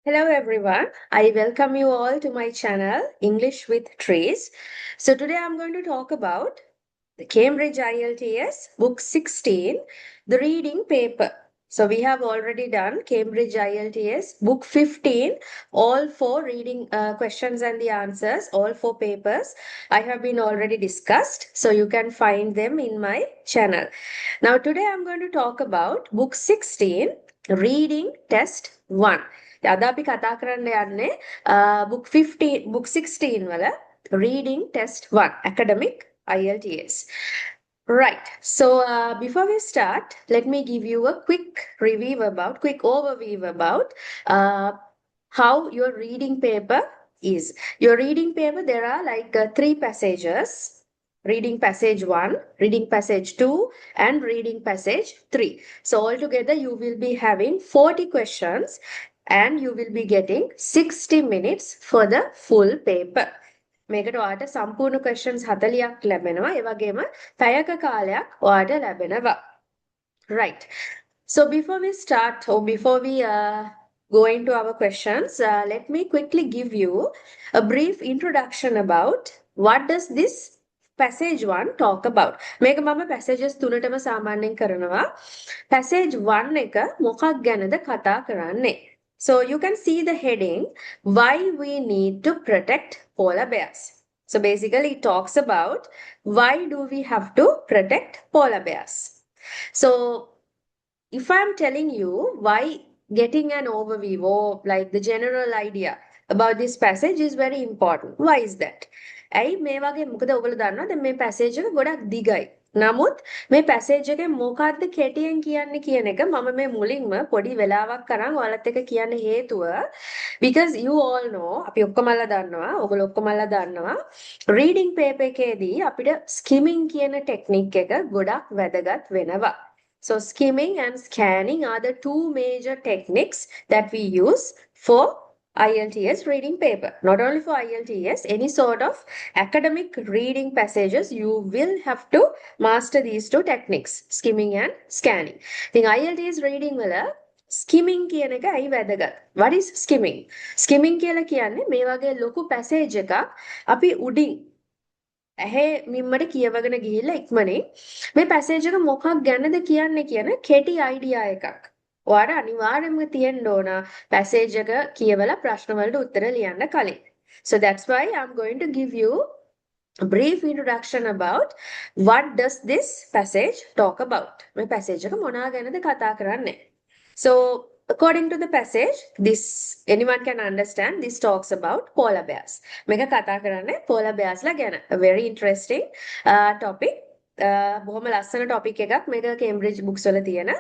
Hello everyone. I welcome you all to my channel English with Trees. So today I'm going to talk about the Cambridge IELTS book 16, the reading paper. So we have already done Cambridge IELTS book 15, all four reading questions and the answers, all four papers I have been already discussed. So you can find them in my channel. Now today I'm going to talk about book 16, reading test 1. අද අපි කතා කරන්න යන්නේ book 15 book 16 වල reading test 1 academic IELTS. Right. So before we start, let me give you a quick overview about how your reading paper is. Your reading paper, there are like three passages. Reading passage 1, reading passage 2, and reading passage 3. So altogether you will be having 40 questions and you will be getting 60 minutes for the full paper. මේකට ඔයාට සම්පූර්ණ questions 40ක් ලැබෙනවා. ඒ වගේම පැයක කාලයක් ඔයාට ලැබෙනවා. Right. So before we start or before we go into our questions, let me quickly give you a brief introduction about what does this passage 1 talk about. මේක මම passages තුනටම සාමාන්‍යයෙන් කරනවා. Passage 1 එක මොකක් ගැනද කතා කරන්නේ? So you can see the heading, why we need to protect polar bears. So basically it talks about why do we have to protect polar bears. So if I'm telling you why, getting an overview or like the general idea about this passage is very important. Why is that? ඇයි මේ වගේ මොකද ඔයගොල්ලෝ දන්නවා දැන් මේ passage එක ගොඩක් දිගයි. නමුත් මේ පැසේජ් එකේ මොකද්ද කෙටියෙන් කියන්නේ කියන එක මම මේ මුලින්ම පොඩි වෙලාවක් කරන් ඔයාලත් එක්ක කියන්න හේතුව because you all know අපි ඔක්කොමලා දන්නවා ඔයගොල්ලෝ ඔක්කොමලා දන්නවා reading paper එකේදී අපිට skimming කියන ටෙක්නික් එක ගොඩක් වැදගත් වෙනවා. So skimming and scanning are the two major techniques that we use for IELTS reading paper. Not only for IELTS, any sort of academic reading passages, you will have to master these two techniques, skimming and scanning. The IELTS reading වල skimming කියන එක ඇයි වැදගත්? What is skimming? Skimming කියලා කියන්නේ මේ වගේ ලොකු passage එකක් අපි උඩින් ඇහි මිම්මට කියවගෙන ගිහිල්ලා ඉක්මනින් මේ පැසේජ් එක මොකක් ගැනද කියන්නේ කියන කෙටි අයිඩියා එකක්. ඔයාට අනිවාර්යයෙන්ම තියෙන්න ඕන පැසේජ් එක කියවලා ප්‍රශ්න වලට උත්තර ලියන්න කලින්. So that's why I'm going to give you a brief introduction about what does this passage talk about. මේ පැසේජ් එක මොනවා ගැනද කතා කරන්නේ. So according to the passage, this anyone can understand this talks about polar bears. මේක කතා කරන්නේ polar bears ලා ගැන. A very interesting topic. බොහොම ලස්සන topic එකක් මේක Cambridge books වල තියෙන.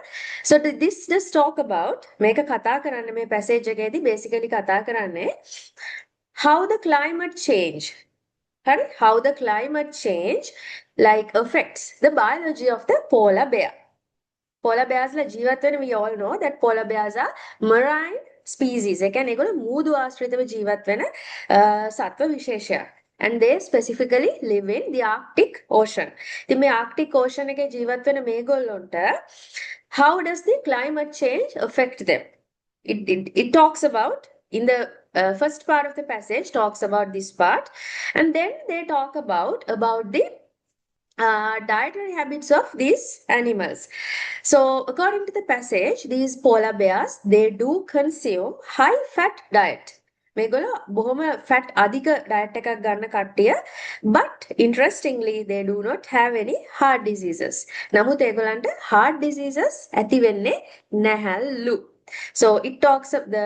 So this just talk about මේක කතා කරන්නේ මේ passage එකේදී basically කතා කරන්නේ how the climate change how the climate change like affects the biology of the polar bear. Polar bears ලා ජීවත් වෙන we all know that polar bears are marine species. ඒ කියන්නේ ඒගොල්ලෝ මූදු ආශ්‍රිතව ජීවත් වෙන සත්ව විශේෂයක්. And they specifically live in the Arctic Ocean. ඉතින් මේ Arctic Ocean එකේ ජීවත් වෙන මේගොල්ලොන්ට how does the climate change affect them? It talks about in the first part of the passage talks about this part, and then they talk about the dietary habits of these animals. So according to the passage, these polar bears, they do consume high fat diet. මේගොල්ලෝ බොහොම fat අධික diet එකක් ගන්න කට්ටිය, but interestingly they do not have any heart diseases. නමුත් ඒගොල්ලන්ට heart diseases ඇති වෙන්නේ නැහැලු. So it talks of the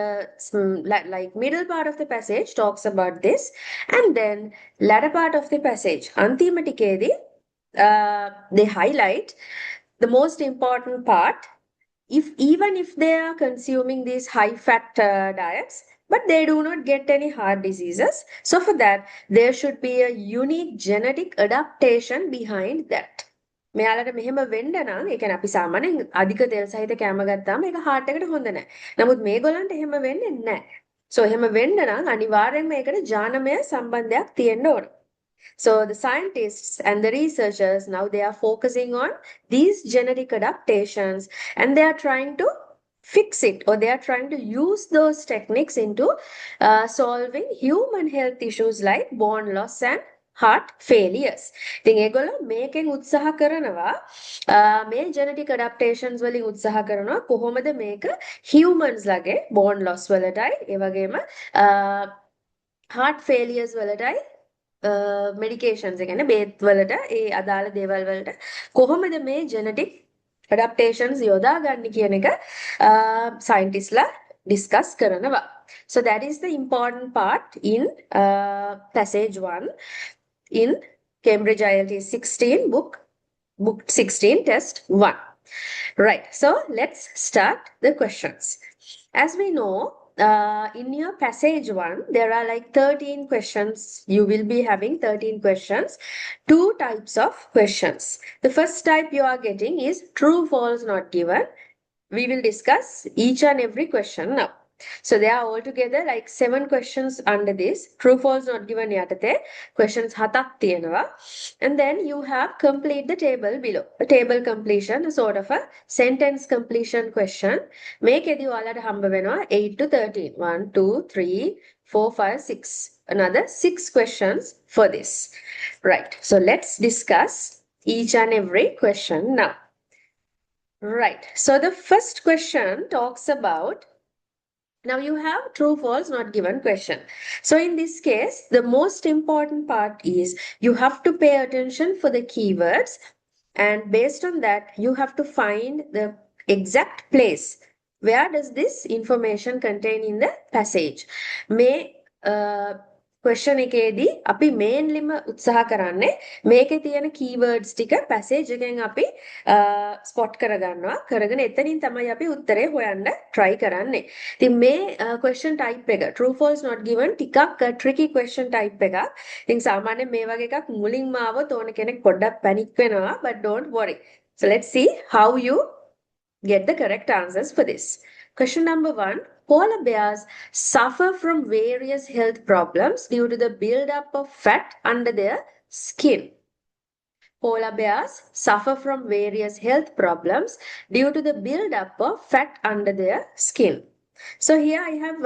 like middle part of the passage talks about this, and then latter part of the passage අන්තිම ටිකේදී they highlight the most important part. Even if they are consuming these high fat diets, but they do not get any heart diseases, so for that there should be a unique genetic adaptation behind that. මෙයාලට මෙහෙම වෙන්න නම් ඒ කියන්නේ අපි සාමාන්‍යයෙන් අධික තෙල් සහිත කෑම ගත්තාම ඒක heart එකට හොඳ නැහැ. නමුත් මේගොල්ලන්ට එහෙම වෙන්නේ නැහැ. So එහෙම වෙන්න නම් අනිවාර්යයෙන්ම ඒකට ජානමය සම්බන්ධයක් තියෙන්න ඕන. So the scientists and the researchers now they are focusing on these genetic adaptations, and they are trying to fix it, or they are trying to use those techniques into solving human health issues like bone loss and heart failures. ඉතින් ඒගොල්ලෝ මේකෙන් උත්සාහ කරනවා මේ genetic adaptations වලින් උත්සාහ කරනවා කොහොමද මේක humans ලගේ bone loss වලටයි ඒ වගේම heart failures වලටයි medications එක කියන්නේ බේත් වලට ඒ අදාළ දේවල් වලට කොහොමද මේ genetic adaptations යොදා ගන්න කියන එක scientistලා discuss කරනවා. So that is the important part in passage 1 in Cambridge IELTS 16 book 16 test 1. Right, so let's start the questions. As we know, in your passage 1 there are like 13 questions. You will be having 13 questions, two types of questions. The first type you are getting is true false not given. We will discuss each and every question now. So there are altogether like 7 questions under this true false not given යටතේ questions 7ක් තියෙනවා. And then you have complete the table below. A table completion, a sort of a sentence completion question. මේකෙදි ඔයාලට හම්බ වෙනවා 8 to 13. 1 2 3 4 5 6. Another 6 questions for this. Right. So let's discuss each and every question now. Right. So the first question talks about, now you have true false not given question. So in this case, the most important part is you have to pay attention for the keywords, and based on that you have to find the exact place where does this information contain in the passage. May question එකේදී අපි මේන්ලිම උත්සාහ කරන්නේ මේකේ තියෙන keywords ටික passage එකෙන් අපි spot කරගන්නවා. කරගෙන එතනින් තමයි අපි උත්තරේ හොයන්න try කරන්නේ. ඉතින් මේ question type එක true false not given ටිකක් tricky question type එකක්. ඉතින් සාමාන්‍යයෙන් මේ වගේ එකක් මුලින්ම ආවොත් ඕන කෙනෙක් පොඩ්ඩක් panic වෙනවා, but don't worry. So let's see how you get the correct answers for this. Question number 1. Polar bears suffer from various health problems due to the buildup of fat under their skin. Polar bears suffer from various health problems due to the buildup of fat under their skin. So here I have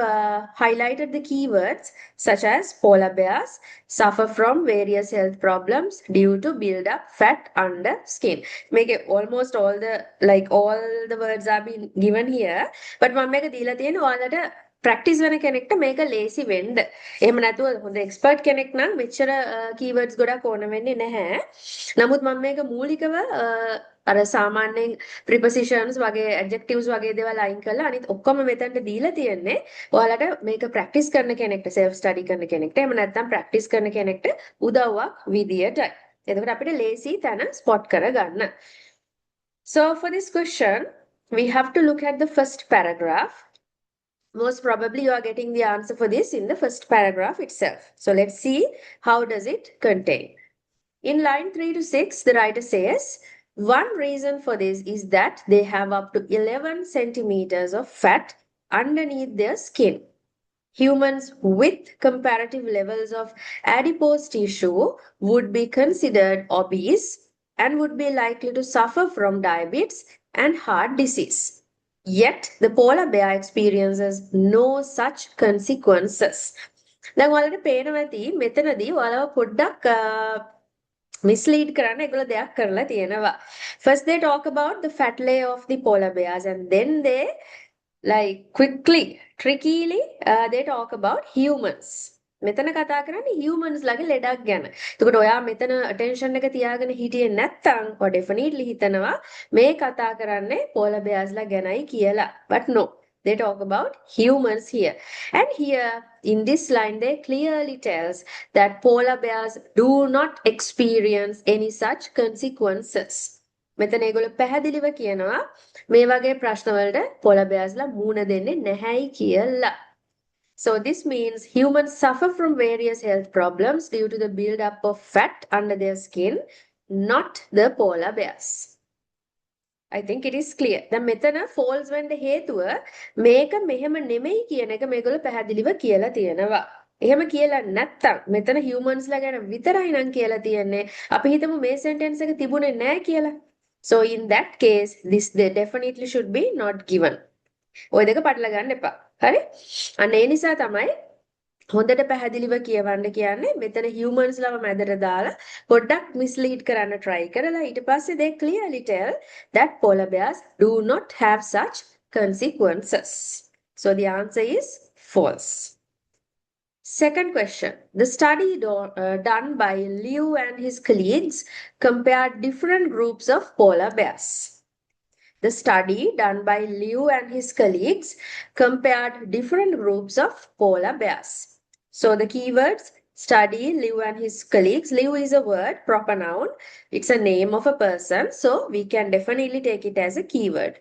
highlighted the keywords such as polar bears suffer from various health problems due to build up fat under skin. Make it almost all the words are being given here, but මම මේක දීලා තියෙන ඔයාලට practice වෙන කෙනෙක්ට මේක ලේසි වෙන්න. එහෙම නැතුව හොඳ expert කෙනෙක් නම් මෙච්චර keywords ගොඩක් ඕන වෙන්නේ නැහැ. නමුත් මම මේක මූලිකව අර සාමාන්‍යයෙන් prepositions වගේ adjectives වගේ දේවල් අයින් කරලා අනිත් ඔක්කොම මෙතනට දීලා තියෙන්නේ ඔයාලට මේක practice කරන කෙනෙක්ට self study කරන කෙනෙක්ට එහෙම නැත්නම් practice කරන කෙනෙක්ට උදව්වක් විදියටයි. එතකොට අපිට ලේසි තැන spot කරගන්න. So for this question we have to look at the first paragraph. Most probably you are getting the answer for this in the first paragraph itself. So let's see how does it contain. In line 3 to 6 the writer says, one reason for this is that they have up to 11 centimeters of fat underneath their skin. Humans with comparative levels of adipose tissue would be considered obese and would be likely to suffer from diabetes and heart disease. Yet the polar bear experiences no such consequences. දැන් ඔයාලට පේනවා ඇති මෙතනදී ඔයාලව පොඩ්ඩක් mislead කරන්න ඒගොල්ලෝ දෙයක් කරලා තියෙනවා. First they talk about the fat layer of the polar bears and then they like quickly trickily they talk about humans. මෙතන කතා කරන්නේ humans ලගේ ලෙඩක් ගැන. එතකොට ඔයා මෙතන attention එක තියාගෙන හිටියේ නැත්නම් ඔය definitely හිතනවා මේ කතා කරන්නේ polar bears ලා ගැනයි කියලා. But no, they talk about humans here. And here in this line they clearly tells that polar bears do not experience any such consequences. මෙතන ඒගොල්ලෝ පැහැදිලිව කියනවා මේ වගේ ප්‍රශ්න වලට polar bears ලා මුහුණ දෙන්නේ නැහැයි කියලා. So this means humans suffer from various health problems due to the build-up of fat under their skin, not the polar bears. I think it is clear. දැන් මෙතන false වෙන්න හේතුව මේක මෙහෙම නෙමෙයි කියන එක මේගොල්ලෝ පැහැදිලිව කියලා තියෙනවා. එහෙම කියලා නැත්තම් මෙතන humans ලා ගැන විතරයි නම් කියලා තියෙන්නේ. අපි හිතමු මේ sentence එක තිබුණේ නැහැ කියලා. So in that case this they definitely should be not given. ඔය දෙක පටල ගන්න එපා. හරි? අන්න ඒ නිසා තමයි හොඳට පැහැදිලිව කියවන්න කියන්නේ මෙතන humans ලව මැදට දාලා පොඩ්ඩක් mislead කරන්න try කරලා ඊට පස්සේ they clearly tell that polar bears do not have such consequences. So the answer is false. Second question. The study done by Liu and his colleagues compared different groups of polar bears. The study done by Liu and his colleagues compared different groups of polar bears. So the keywords study, Liu and his colleagues. Liu is a word, proper noun. It's a name of a person. So we can definitely take it as a keyword.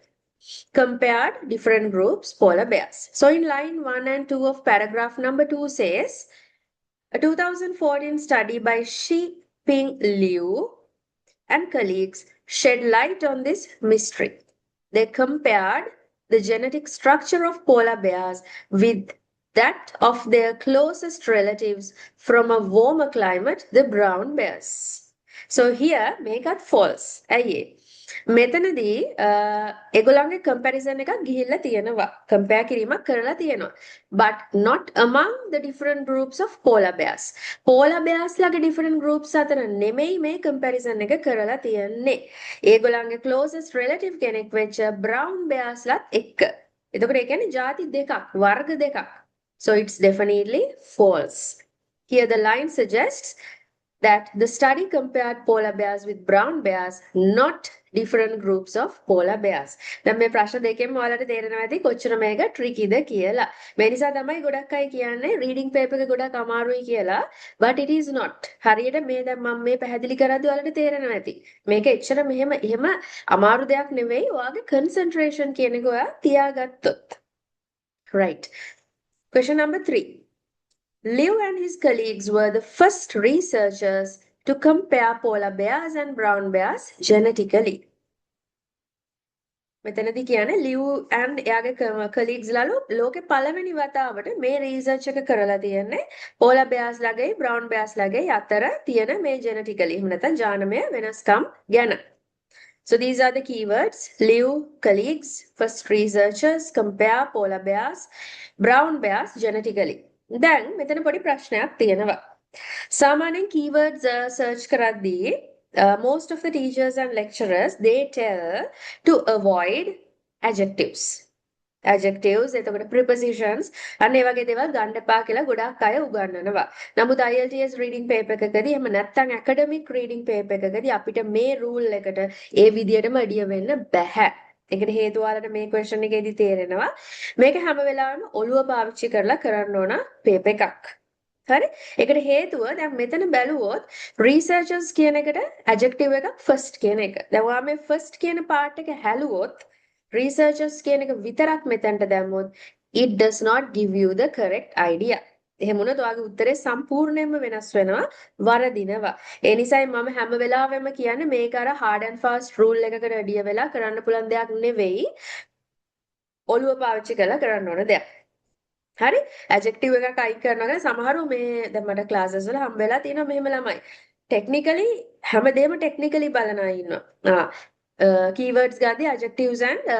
Compared different groups, polar bears. So in line 1 and 2 of paragraph number 2 says, a 2014 study by Shi Ping Liu and colleagues shed light on this mystery. They compared the genetic structure of polar bears with that of their closest relatives from a warmer climate, the brown bears. So here, make it false. ඇයි ඒ? මෙතනදී ඒගොල්ලන්ගේ comparison එකක් ගිහිල්ලා තියෙනවා. compare කිරීමක් කරලා තියෙනවා. But not among the different groups of polar bears. polar bears ලගේ different groups අතර නෙමෙයි මේ comparison එක කරලා තියෙන්නේ. ඒගොල්ලන්ගේ closest relative කෙනෙක් වෙච්ච brown bears ලත් එක්ක. එතකොට ඒ කියන්නේ ಜಾති දෙකක්, වර්ග දෙකක්. So it's definitely false. Here the line suggests that the study compared polar bears with brown bears, not different groups of polar bears. දැන් මේ ප්‍රශ්න දෙකෙන්ම ඔයාලට තේරෙනවා ඇති කොච්චර මේක ට්‍රිකිද කියලා. මේ නිසා තමයි ගොඩක් අය කියන්නේ රීඩින් පේපර් එක ගොඩක් අමාරුයි කියලා. But it is not. හරියට මේ දැන් මම මේ පැහැදිලි කරද්දී ඔයාලට තේරෙනවා ඇති. මේක එච්චර එහෙම අමාරු දෙයක් නෙවෙයි. ඔයාගේ concentration කියන එක ඔයා තියාගත්තොත්. Right. Question number 3. Liu and his colleagues were the first researchers to compare polar bears and brown bears genetically. මෙතනදී කියන්නේ ලියු and එයාගේ colleagues ලාලු ලෝකේ පළවෙනි වතාවට මේ රිසර්ච් එක කරලා තියෙන්නේ polar bears ලගේ brown bears ලගේ අතර තියෙන මේ genetically එහෙම නැත්නම් ජානමය වෙනස්කම් ගැන. So these are the keywords. Liu, colleagues, first researchers, compare polar bears, brown bears genetically. දැන් මෙතන පොඩි ප්‍රශ්නයක් තියෙනවා. සාමාන්‍යයෙන් keywords search කරද්දී most of the teachers and lecturers they tell to avoid adjectives. Adjectives එතකොට prepositions අන්න ඒ වගේ දේවල් ගන්න එපා කියලා ගොඩාක් අය උගන්වනවා. නමුත් IELTS reading paper එකකදී එහෙම නැත්නම් academic reading paper එකකදී අපිට මේ rule එකට ඒ විදිහටම adhere වෙන්න බෑ. ඒකට හේතුව ඔයාලට මේ question එකේදී තේරෙනවා. මේක හැම වෙලාවෙම ඔළුව පාවිච්චි කරලා කරන්න ඕන paper එකක්. හරි? ඒකට හේතුව දැන් මෙතන බැලුවොත් researchers කියන එකට adjective එකක් first කියන එක. දැන් ඔයා මේ first කියන part එක හැලුවොත් researchers කියන එක විතරක් මෙතනට දැම්මොත් it does not give you the correct idea. එහෙම වුණොත් ඔයාගේ උත්තරේ සම්පූර්ණයෙන්ම වෙනස් වෙනවා, වරදිනවා. ඒ නිසායි මම හැම වෙලාවෙම කියන්නේ මේක අර hard and fast rule එකකට adhere වෙලා කරන්න පුළුවන් දෙයක් නෙවෙයි. ඔළුව පාවිච්චි කරලා කරන්න ඕන දෙයක්. හරි ඇඩ්ජෙක්ටිව් එකක් අයින් කරනවා කියලා සමහරව මේ දැන් මට ක්ලාසස් වල හම්බ වෙලා තියෙනවා මෙහෙම ළමයි ටෙක්නිකලි හැමදේම ටෙක්නිකලි බලන අය ඉන්නවා keywords ගාදී adjectives and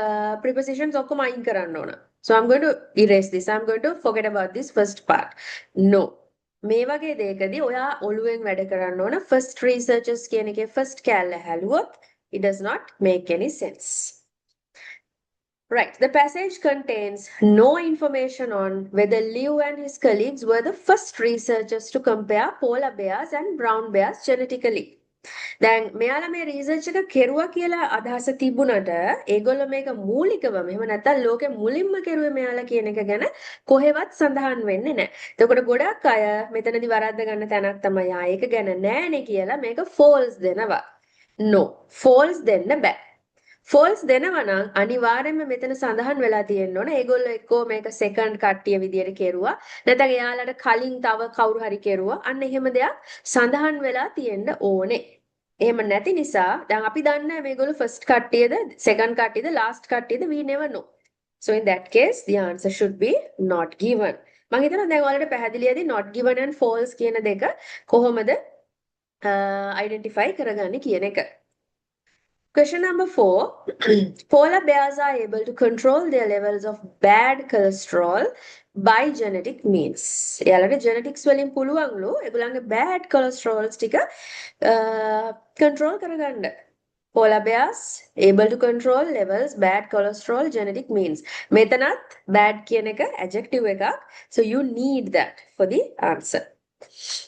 prepositions ඔක්කොම අයින් කරන්න ඕන so I'm going to erase this I'm going to forget about this first part no මේ වගේ දෙයකදී ඔයා ඔළුවෙන් වැඩ කරන්න ඕන first researchers කියන එකේ first කැල්ල හැලුවොත් it does not make any sense. Right, the passage contains no information on whether Liu and his colleagues were the first researchers to compare polar bears and brown bears genetically. දැන් මෙයාලා මේ research එක කෙරුවා කියලා අදහස තිබුණට ඒගොල්ලෝ මේක මූලිකවම එහෙම නැත්නම් ලෝකෙ මුලින්ම කෙරුවේ මෙයාලා කියන එක ගැන කොහෙවත් සඳහන් වෙන්නේ නැහැ. එතකොට ගොඩක් අය මෙතනදි වරද්ද ගන්න තැනක් තමයි ඒක ගැන නෑනේ කියලා මේක false දෙනවා. No, false දෙන්න බෑ. false දෙනවා නම් අනිවාර්යයෙන්ම මෙතන සඳහන් වෙලා තියෙන්න ඕන ඒගොල්ලෝ එක්කෝ මේක second කට්ටිය විදියට කෙරුවා නැත්නම් එයාලට කලින් තව කවුරු හරි කෙරුවා අන්න එහෙම දෙයක් සඳහන් වෙලා තියෙන්න ඕනේ එහෙම නැති නිසා දැන් අපි දන්නේ මේගොල්ලෝ first කට්ටියද second කට්ටියද last කට්ටියද we never know so in that case the answer should be not given මම හිතනවා දැන් ඔයාලට පැහැදිලියදී not given and false කියන දෙක කොහොමද identify කරගන්නේ කියන එක Question number 4. Polar bears are able to control their levels of bad cholesterol by genetic means. එයාලට genetics වලින් පුළුවන්ලු ඒගොල්ලන්ගේ bad cholesterol ටික control කරගන්න. Polar bears able to control levels bad cholesterol genetic means. මෙතනත් bad කියන එක adjective එකක්. So you need that for the answer.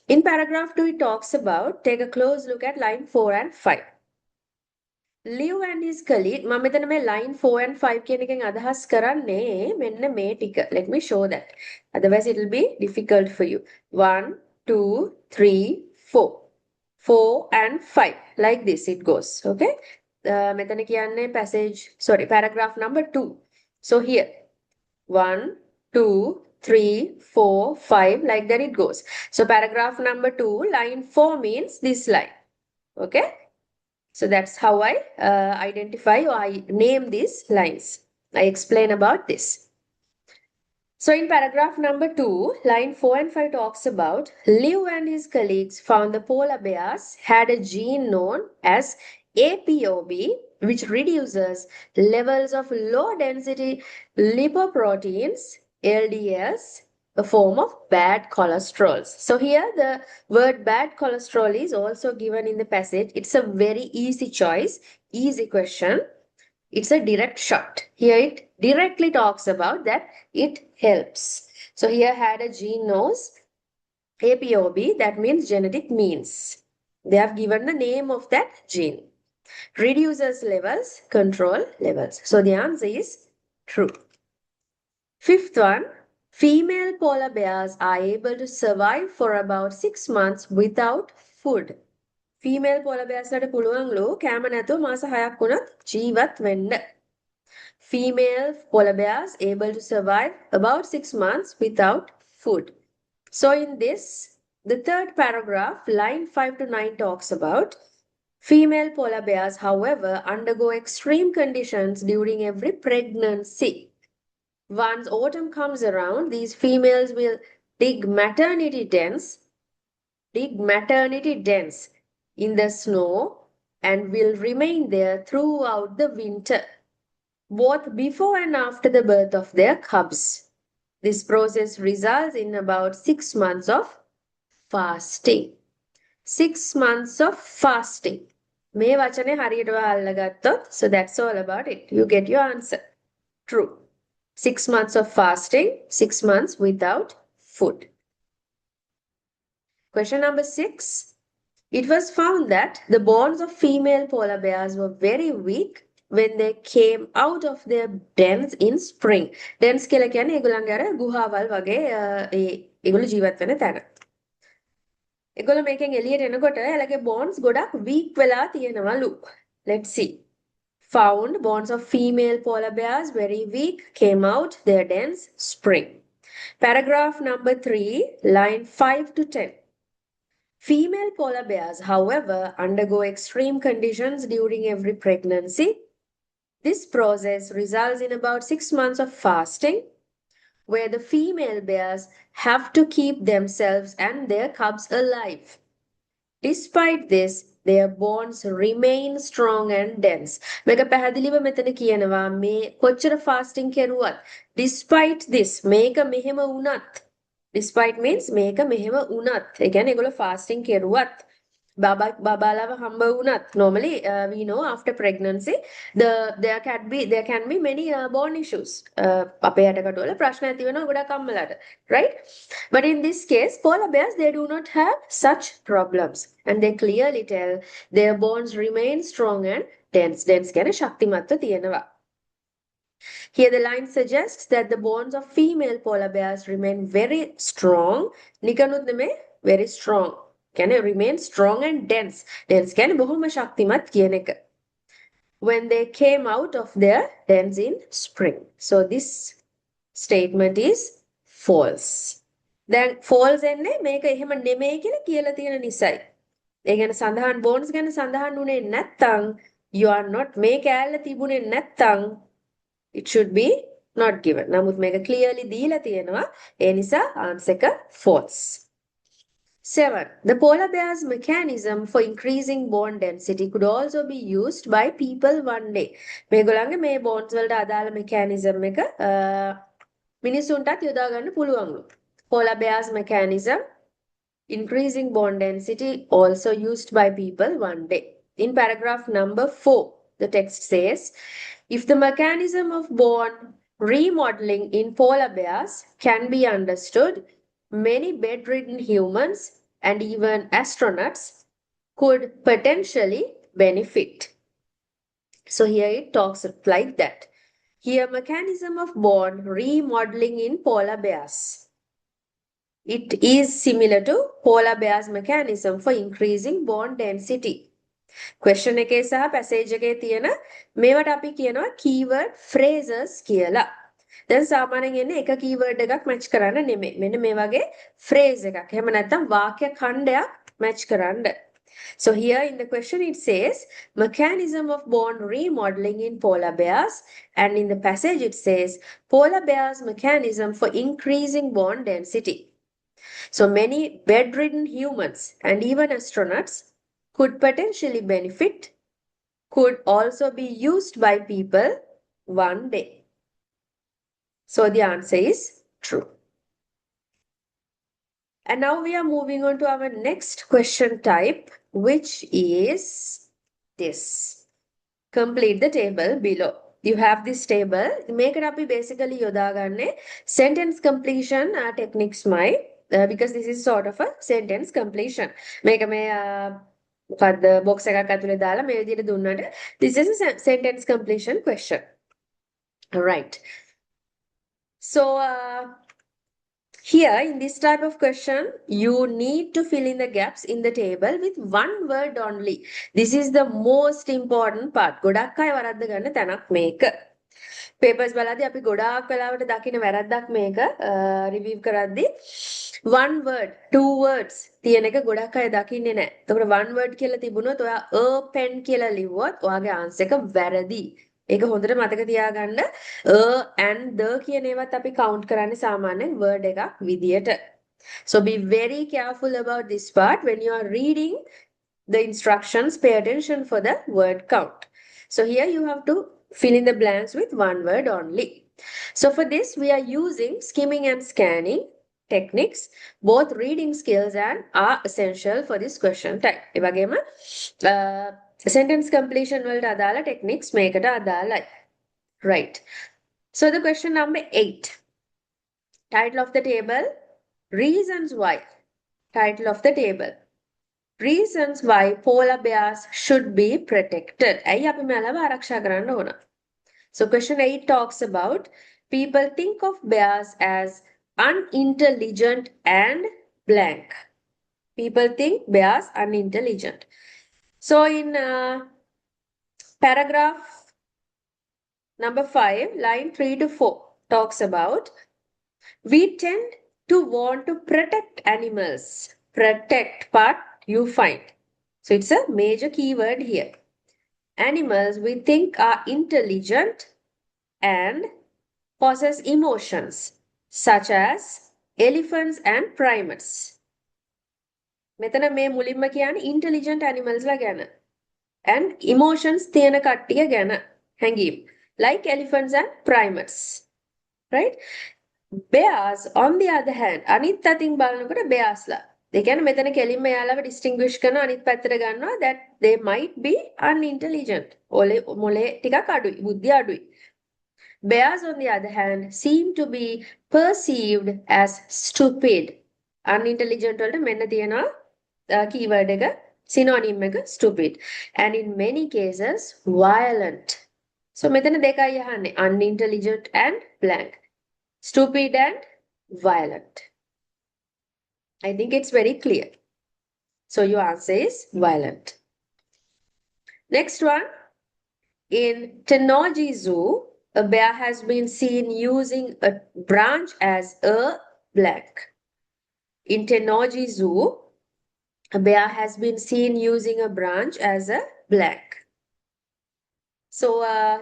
In paragraph 2 it talks about, take a close look at line 4 and 5. Liu and his colleague, මම මෙතන මේ line 4 and 5 කියන එකෙන් අදහස් කරන්නේ මෙන්න මේ ටික. Let me show that. Otherwise it will be difficult for you. 1, 2, 3, 4. 4 and 5. Like this it goes. Okay? මෙතන කියන්නේ paragraph number 2. So here 1, 2, 3, 4, 5, like that it goes. So paragraph number 2, line 4 means this line. Okay? So that's how I identify or I name these lines. I explain about this. So in paragraph number 2, line 4 and 5 talks about, Liu and his colleagues found the polar bears had a gene known as APOB, which reduces levels of low density lipoproteins, LDLs, a form of bad cholesterols. So here the word bad cholesterol is also given in the passage. It's a very easy choice, easy question. It's a direct shot. Here it directly talks about that it helps. So here had a gene knows APOB, that means genetic means. They have given the name of that gene. Reduces levels, control levels. So the answer is true. Fifth one, female polar bears are able to survive for about 6 months without food. Female polar bears වලට පුළුවන්ලු කෑම නැතුව මාස 6ක් වුණත් ජීවත් වෙන්න. Female polar bears able to survive about 6 months without food. So in this, the third paragraph, line 5 to 9 talks about, female polar bears, however, undergo extreme conditions during every pregnancy. Once autumn comes around, these females will dig maternity dens in the snow and will remain there throughout the winter, both before and after the birth of their cubs. This process results in about 6 months of fasting. 6 months of fasting. මේ වචනේ හරියටම අල්ලගත්තොත්, so that's all about it. You get your answer. True. 6 months of fasting, 6 months without food. Question number 6. It was found that the bones of female polar bears were very weak when they came out of their dens in spring. Dens කියලා කියන්නේ ඒගොල්ලන්ගේ අර ගුහාවල් වගේ ඒගොල්ලෝ ජීවත් වෙන තැන. ඒගොල්ලෝ මේකෙන් එළියට එනකොට එයාලගේ bones ගොඩක් weak වෙලා තියෙනවලු. Let's see. Found bones of female polar bears very weak, came out their dens spring. Paragraph number 3, line 5 to 10. Female polar bears, however, undergo extreme conditions during every pregnancy. This process results in about 6 months of fasting, where the female bears have to keep themselves and their cubs alive. Despite this, their bonds remain strong and dense. මේක පැහැදිලිව මෙතන කියනවා මේ කොච්චර fasting කෙරුවත් despite this මේක මෙහෙම වුණත්, despite means මේක මෙහෙම වුණත්, ඒ කියන්නේ ඒගොල්ලෝ fasting කෙරුවත් බබාලව හම්බ වුණත්, normally we know after pregnancy there can be many bone issues. අපේ යටකටවල ප්‍රශ්න ඇති වෙනවා ගොඩක් අම්මලාට, right? But in this case polar bears, they do not have such problems, and they clearly tell their bones remain strong and dense. කියන්නේ ශක්තිමත්ව තියෙනවා. Here the line suggests that the bones of female polar bears remain very strong. නිකනුත් නෙමෙයි, very strong. Can remain strong and dense. Dense can බොහොම ශක්තිමත් කියන එක. When they came out of their dens in spring. So this statement is false. Then false එන්නේ මේක එහෙම නෙමෙයි කියලා කියලා තියෙන නිසායි. ඒ කියන්නේ සඳහන් bones ගැන සඳහන් උනේ නැත්තම්, you are not මේ කෑල්ල තිබුණේ නැත්තම් it should be not given. නමුත් මේක clearly දීලා තියෙනවා. ඒ නිසා answer එක false. 7. The polar bear's mechanism for increasing bone density could also be used by people one day. මේගොල්ලන්ගේ මේ bones වලට අදාළ mechanism එක මිනිසුන්ටත් යොදා ගන්න පුළුවන්ලු. Polar bear's mechanism increasing bone density also used by people one day. In paragraph number 4, the text says, if the mechanism of bone remodeling in polar bears can be understood, many bedridden humans and even astronauts could potentially benefit. So here it talks like that. Here, mechanism of bone remodeling in polar bears. It is similar to polar bear's mechanism for increasing bone density. Question එකේ සහ passage එකේ තියෙන මේවට අපි කියනවා keyword phrases කියලා. දැන් සාමාන්‍යයෙන් එන්නේ එක keyword එකක් match කරන්න නෙමෙයි. මෙන්න මේ වගේ phrase එකක්. එහෙම නැත්නම් වාක්‍ය ඛණ්ඩයක් match කරන්න. So here in the question it says mechanism of bone remodeling in polar bears, and in the passage it says polar bears mechanism for increasing bone density. So many bedridden humans and even astronauts could potentially benefit, could also be used by people one day. So the answer is true. And now we are moving on to our next question type, which is this. Complete the table below. You have this table. Make it up basically yodagane sentence completion techniques because this is sort of a sentence completion. Make me මොකද්ද box එකක් ඇතුලේ දාලා මේ විදිහට දුන්නට this is a sentence completion question. All right. So here in this type of question you need to fill in the gaps in the table with one word only. This is the most important part. ගොඩක් අය වරද්ද ගන්න තැනක් මේක. Papers බලද්දී අපි ගොඩාක් වෙලාවට දකින්න වැරද්දක් මේක review කරද්දී one word, two words තියෙන එක ගොඩක් අය දකින්නේ නැහැ. එතකොට one word කියලා තිබුණොත් ඔයා a pen කියලා ලිව්වොත් ඔයාගේ answer එක වැරදි. ඒක හොඳට මතක තියාගන්න. a and the කියන ඒවත් අපි count කරන්නේ සාමාන්‍යයෙන් word එකක් විදියට. So be very careful about this part when you are reading the instructions. Pay attention for the word count. So here you have to fill in the blanks with one word only. So for this we are using skimming and scanning techniques. Both reading skills and are essential for this question type. ඒ වගේම sentence completion වලට අදාළ techniques මේකට අදාළයි. Right. So the question number 8. Title of the table, reasons why. Title of the table, reasons why polar bears should be protected. ඇයි අපි මෙලව ආරක්ෂා කරන්න ඕන? So question 8 talks about people think of bears as unintelligent and blank. People think bears unintelligent. So in paragraph number 5, line 3 to 4 talks about we tend to want to protect animals. Protect part you find. So it's a major keyword here. Animals we think are intelligent and possess emotions, such as elephants and primates. මෙතන මේ මුලින්ම කියන්නේ intelligent animals ලා ගැන and emotions තියෙන කට්ටිය ගැන හැඟීම් like elephants and primates, right? Bears on the other hand අනිත් අතින් බලනකොට bears ලා ඒ කියන්නේ මෙතන කෙලින්ම යාළුව distinguish කරන අනිත් පැත්තට ගන්නවා that they might be unintelligent. මොලේ ටිකක් අඩුයි, බුද්ධිය අඩුයි. Bears, on the other hand, seem to be perceived as stupid. Unintelligent වලට මෙන්න තියෙනවා keyword එක synonym එක stupid. And in many cases violent. So මෙතන දෙකයි අහන්නේ unintelligent and blank. Stupid and violent. I think it's very clear. So your answer is violent. Next one. In Tennoji Zoo, a bear has been seen using a branch as a blank. In Tennoji Zoo, a bear has been seen using a branch as a blank. So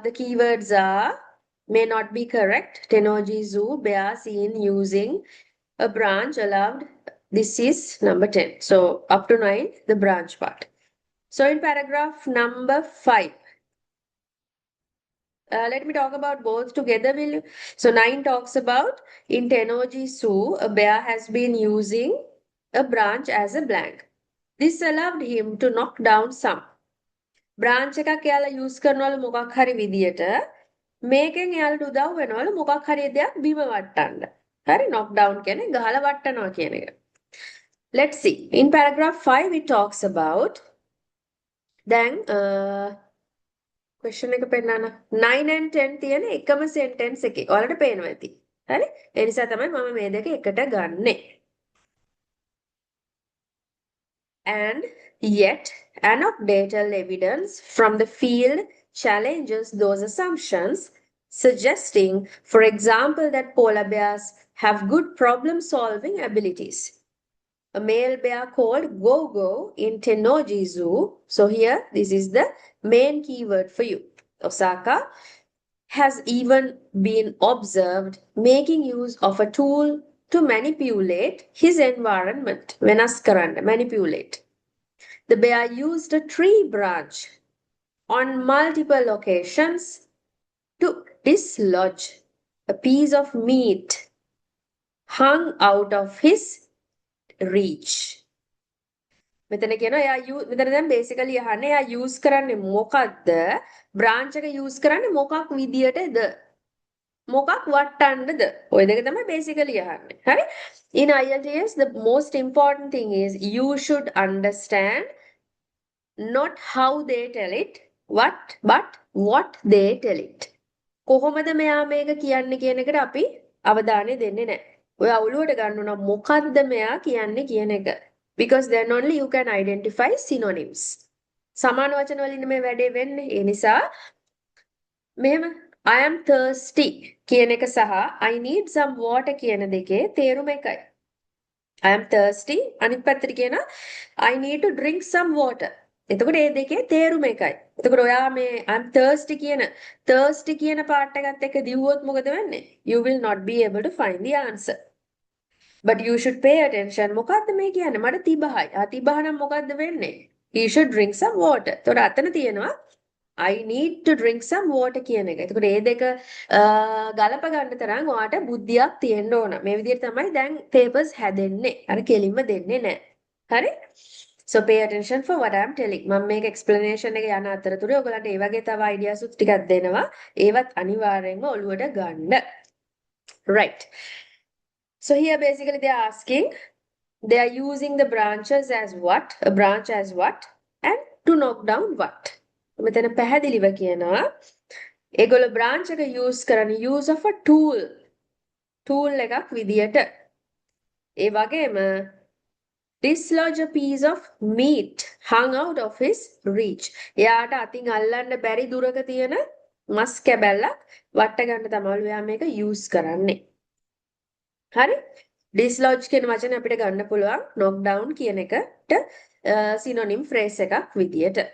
the keywords are may not be correct. Tennoji Zoo, bear seen using a branch allowed This is number 10. So up to 9, the branch part. So in paragraph number 5, let me talk about both together, will you? So 9 talks about in Tennoji Zoo, a bear has been using a branch as a blank. This allowed him to knock down some. Branch එකක් එයාලා use කරනවලු මොකක් හරි විදියට මේකෙන් එයාලට උදව් වෙනවලු මොකක් හරි දෙයක් බිම වට්ටන්න. හරි knock down කියන්නේ ගහලා වට්ටනවා කියන එක. Let's see. In paragraph 5 it talks about දැන් question එක පෙන්නන්න 9 and 10 තියෙන එකම sentence එකේ. ඔයාලට පේනවා ඇති. හරි? ඒ නිසා තමයි මම මේ දෙක එකට ගන්නෙ. And yet, anecdotal evidence from the field challenges those assumptions, suggesting, for example, that polar bears have good problem-solving abilities. A male bear called Gogo in Tennoji Zoo. So here, this is the main keyword for you. Osaka has even been observed making use of a tool to manipulate his environment. වෙනස් කරන්න, manipulate. The bear used a tree branch on multiple occasions to dislodge a piece of meat hung out of his reach. මෙතන කියනවා එයා මෙතන දැන් basically අහන්නේ එයා use කරන්නේ මොකක්ද? බ්‍රාන්ච් එක යූස් කරන්නේ මොකක් විදියටද? මොකක් වට්ටන්නද? ඔය දෙක තමයි බේසිකලි අහන්නේ. හරි? In IELTS the most important thing is you should understand not how they tell it but what they tell it. කොහොමද මෙයා මේක කියන්නේ කියන එකට අපි අවධානය දෙන්නේ නැහැ. ඔය අවුලුවට ගන්න ඕන මොකද්ද මෙයා කියන්නේ කියන එක. Because then only you can identify synonyms. සමාන වචන වලින් මේ වැඩේ වෙන්නේ. ඒ නිසා මෙහෙම I am thirsty කියන එක සහ I need some water කියන දෙකේ තේරුම එකයි. I am thirsty අනිත් පැත්තට කියන I need to drink some water. එතකොට මේ දෙකේ තේරුම එකයි. එතකොට ඔයා මේ I'm thirsty කියන පාර්ට් එකත් එක්ක දිව්වොත් මොකද වෙන්නේ? You will not be able to find the answer. But you should pay attention. මොකද්ද මේ කියන්නේ? මට තිබහයි. තිබහ නම් මොකද්ද වෙන්නේ? He should drink some water. එතකොට අතන තියෙනවා I need to drink some water කියන එක. එතකොට මේ දෙක ගලප ගන්න තරම් ඔයාට බුද්ධියක් තියෙන්න ඕන. මේ විදිහට තමයි දැන් papers හැදෙන්නේ. අර කෙලින්ම දෙන්නේ නැහැ. හරි? So pay attention for what I'm telling. මම මේක explanation එක යන අතරතුරේ ඔයගලන්ට ඒ වගේ තව ideas උත් ටිකක් දෙනවා. ඒවත් අනිවාර්යෙන්ම ඔළුවට ගන්න. Right. So here basically they are asking, they are using the branches as what? A branch as what? And to knock down what? මෙතන පැහැදිලිව කියනවා ඒගොල්ලෝ branch එක use කරන use of a tool එකක් විදියට. ඒ වගේම dislodge a piece of meat hung out of his reach. එයාට අතින් අල්ලන්න බැරි දුරක තියෙන මස් කැබැල්ලක් වට ගන්න තමයි එයා මේක use කරන්නේ. හරි? dislodge කියන වචනේ අපිට ගන්න පුළුවන් knock down කියන එකට synonym phrase එකක් විදියට.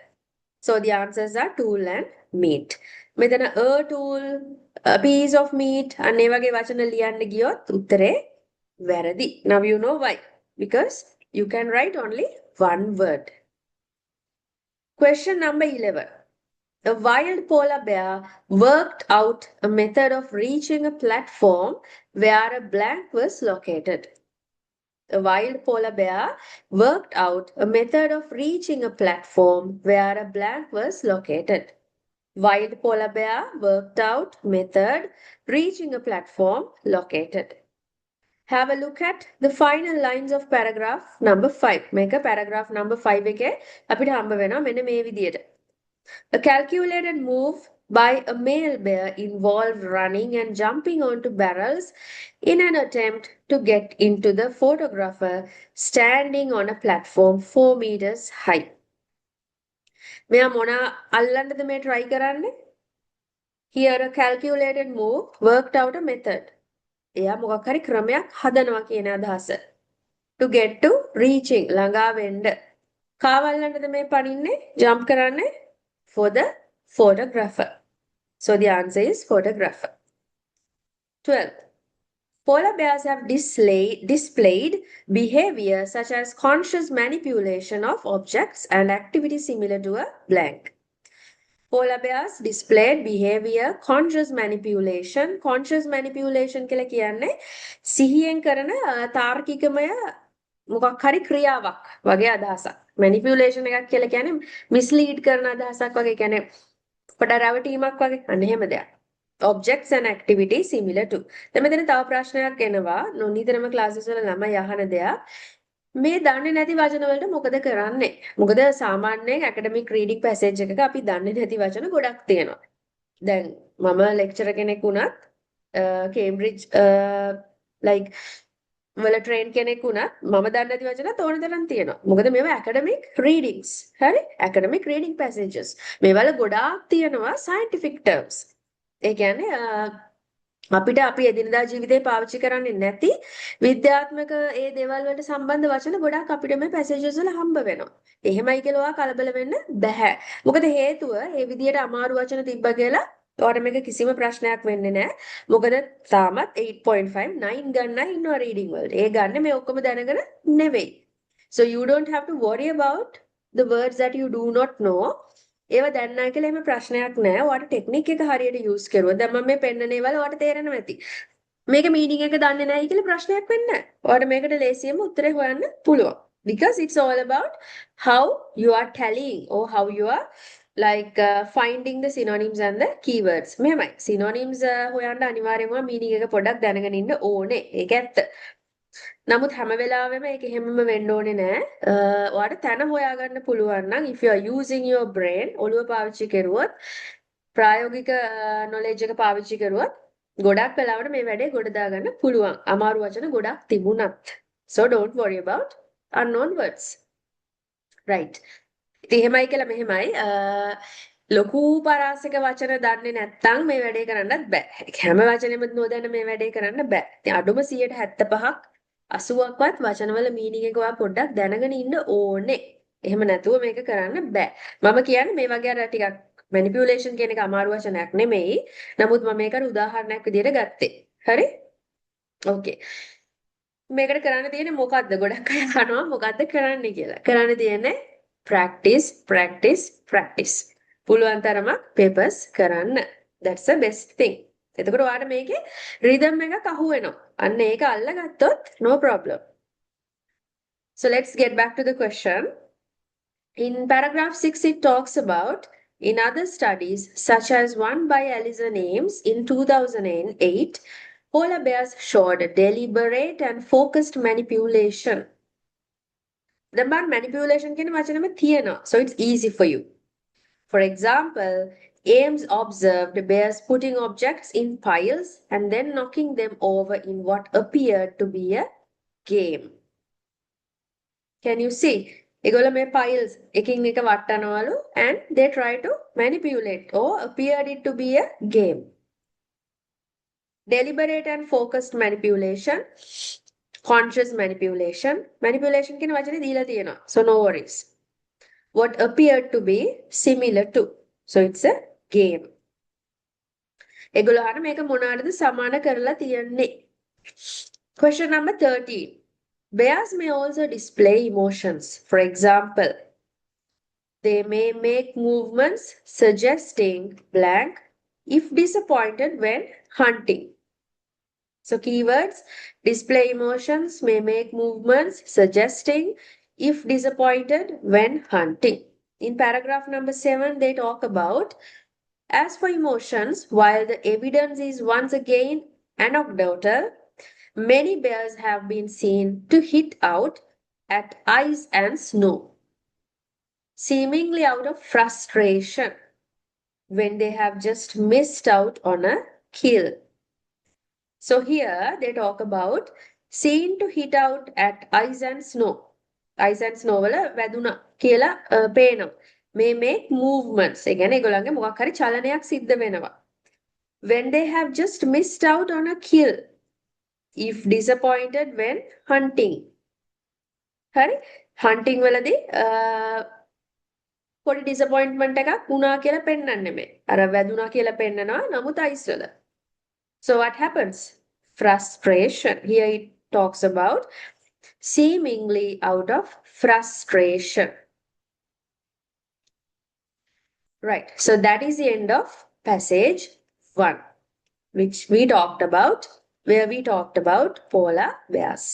So the answers are tool and meat. මෙතන a tool, a piece of meat අන්න ඒ වගේ වචන ලියන්න ගියොත් උත්තරේ වැරදි. Now you know why. Because you can write only one word. Question number 11. A wild polar bear worked out a method of reaching a platform where a blank was located. A wild polar bear worked out a method of reaching a platform where a blank was located. Wild polar bear worked out method reaching a platform located. Have a look at the final lines of paragraph number 5. මේක paragraph number 5 එකේ අපිට හම්බ වෙනවා මෙන්න මේ විදියට. A calculated move by a male bear involved running and jumping onto barrels in an attempt to get into the photographer standing on a platform 4 meters high. මෙයා මොන අල්ලන්නද මේ try කරන්නේ? Here a calculated move worked out a method. එයා මොකක් හරි ක්‍රමයක් හදනවා කියන අදහස. To get to reaching ළඟා වෙන්න. කාවල්ලන්නද මේ පනින්නේ? jump කරන්නේ? For the photographer. So the answer is photographer. 12. Polar bears have displayed behavior such as conscious manipulation of objects and activity similar to a blank. Polar bears displayed behavior conscious manipulation. Conscious manipulation කියලා කියන්නේ සිහියෙන් කරන තාර්කිකමය මොකක් හරි ක්‍රියාවක් වගේ අදහසක්. manipulation එකක් කියලා කියන්නේ mislead කරන අදහසක් වගේ. කියන්නේ පොඩ රැවටීමක් වගේ. අන්න එහෙම දෙයක්. objects and activity similar to. දැන් මෙතන තව ප්‍රශ්නයක් එනවා. නොනිතරම ක්ලාසස් වල ළමයි අහන දෙයක්. මේ දන්නේ නැති වචන වලට මොකද කරන්නේ? මොකද සාමාන්‍යයෙන් ඇකඩමික් රීඩින් පැසේජ් එකක අපි දන්නේ නැති වචන ගොඩක් තියෙනවා. දැන් මම ලෙක්චරර් කෙනෙක් වුණත් කේම්බ්‍රිජ් like වල ට්‍රේන් කෙනෙක් වුණත් මම දන්නේ නැති වචන තෝරන තරම් තියෙනවා. මොකද මේවා ඇකඩමික් රීඩින්ග්ස්. හරි? Academic reading පැසේජස්. මේවල ගොඩාක් තියෙනවා සයන්ටිෆික් ටර්ම්ස්. ඒ කියන්නේ අපිට අපි එදිනදා ජීවිතේ පාවිච්චි කරන්නේ නැති විද්‍යාත්මක ඒ දේවල් වලට සම්බන්ධ වචන ගොඩක් අපිට මේ පැසේජස් වල හම්බ වෙනවා. එහෙමයි කියලා ඔයා කලබල වෙන්න බෑ. මොකද හේතුව මේ විදියට අමාරු වචන තිබ්බ කියලා ඔයාලට මේක කිසිම ප්‍රශ්නයක් වෙන්නේ නැහැ. මොකද තාමත් 8.5 9 ගන්නයි ඉන්නවා රීඩින් වලට. ඒ ගන්න මේ ඔක්කොම දැනගෙන නෙවෙයි. So you don't have to worry about the words that you do not know. ඒව දන්නා කියලා එහෙම ප්‍රශ්නයක් නැහැ. ඔයාලට ටෙක්නික් එක හරියට යූස් කරුවොත් දැන් මම මේ පෙන්නන ඒවල ඔයාලට තේරෙනවා ඇති. මේක මීනින් එක දන්නේ නැහැ කියලා ප්‍රශ්නයක් වෙන්නේ නැහැ. ඔයාලට මේකට ලේසියෙන්ම උත්තරේ හොයන්න පුළුවන්. Because it's all about how you are telling or how you are like finding the synonyms and the keywords. මෙහෙමයි. synonyms හොයන්න අනිවාර්යයෙන්ම මීනින් එක පොඩ්ඩක් දැනගෙන ඉන්න ඕනේ. ඒක ඇත්ත. නමුත් හැම වෙලාවෙම ඒක හැමම වෙන්න ඕනේ නෑ. ඔයාලට තැන හොයාගන්න පුළුවන් නම් if you are using your brain ඔළුව පාවිච්චි කරුවොත් ප්‍රායෝගික knowledge එක පාවිච්චි කරුවොත් ගොඩක් වෙලාවට මේ වැඩේ ගොඩ දාගන්න පුළුවන්. අමාරු වචන ගොඩක් තිබුණත්. So don't worry about unknown words. Right. ඉතින් එහෙමයි කියලා මෙහෙමයි. ලොකු පරාසික වචන දන්නේ නැත්නම් මේ වැඩේ කරන්නත් බෑ. හැම වචනෙම නොදැන මේ වැඩේ කරන්න බෑ. ඉතින් අඩුම 75ක් 80ක්වත් වචනවල මීනින් එක ඔයා පොඩ්ඩක් දැනගෙන ඉන්න ඕනේ. එහෙම නැතුව මේක කරන්න බෑ. මම කියන්නේ මේ වගේ අර ටිකක් manipulation කියන එක අමාරු වචනයක් නෙමෙයි. නමුත් මම මේකට උදාහරණයක් විදිහට ගත්තේ. හරි? ඕකේ. මේකට කරන්න තියෙන්නේ මොකද්ද? ගොඩක් අය අහනවා මොකද්ද කරන්න කියලා. කරන්න තියෙන්නේ practice. පුළුවන් තරමක් papers කරන්න. That's the best thing. එතකොට ඔයාලට මේකේ rhythm එකක් අහු වෙනවා. අන්න ඒක අල්ලගත්තොත් no problem. So let's get back to the question. In paragraph 6 it talks about in other studies such as one by Alison Ames in 2008 polar bears showed deliberate and focused manipulation. The manipulation කියන වචනෙම තියෙනවා. So it's easy for you. For example, Ames observed bears putting objects in piles and then knocking them over in what appeared to be a game. Can you see? ඒගොල්ලෝ මේ piles එකින් එක වටනවලු and they try to manipulate or appeared it to be a game. Deliberate and focused manipulation, conscious manipulation. Manipulation කියන වචනේ දීලා තියෙනවා. So no worries. What appeared to be similar to. So it's a game. ඒගොල්ලෝ අහන මේක මොනවාටද සමාන කරලා තියන්නේ? Question number 13. Bears may also display emotions. For example, they may make movements suggesting blank if disappointed when hunting. So keywords, display emotions, may make movements suggesting if disappointed when hunting. In paragraph number 7, they talk about, as for emotions, while the evidence is once again anecdotal, many bears have been seen to hit out at ice and snow, seemingly out of frustration when they have just missed out on a kill. So here they talk about seen to hit out at ice and snow. Ice and snow වල වැදුනා කියලා පේනවා. May make movements. ඒ කියන්නේ ඒගොල්ලන්ගේ මොකක් හරි චලනයක් සිද්ධ වෙනවා. When they have just missed out on a kill. If disappointed when hunting. හරි? hunting වලදී පොඩි disappointment එකක් වුණා කියලා පෙන්වන්නේ නෙමෙයි. අර වැදුනා කියලා පෙන්නනවා නමුත් ice වල. So what happens? frustration. Here it talks about seemingly out of frustration. Right. So that is the end of passage 1, which we talked about, where we talked about polar bears.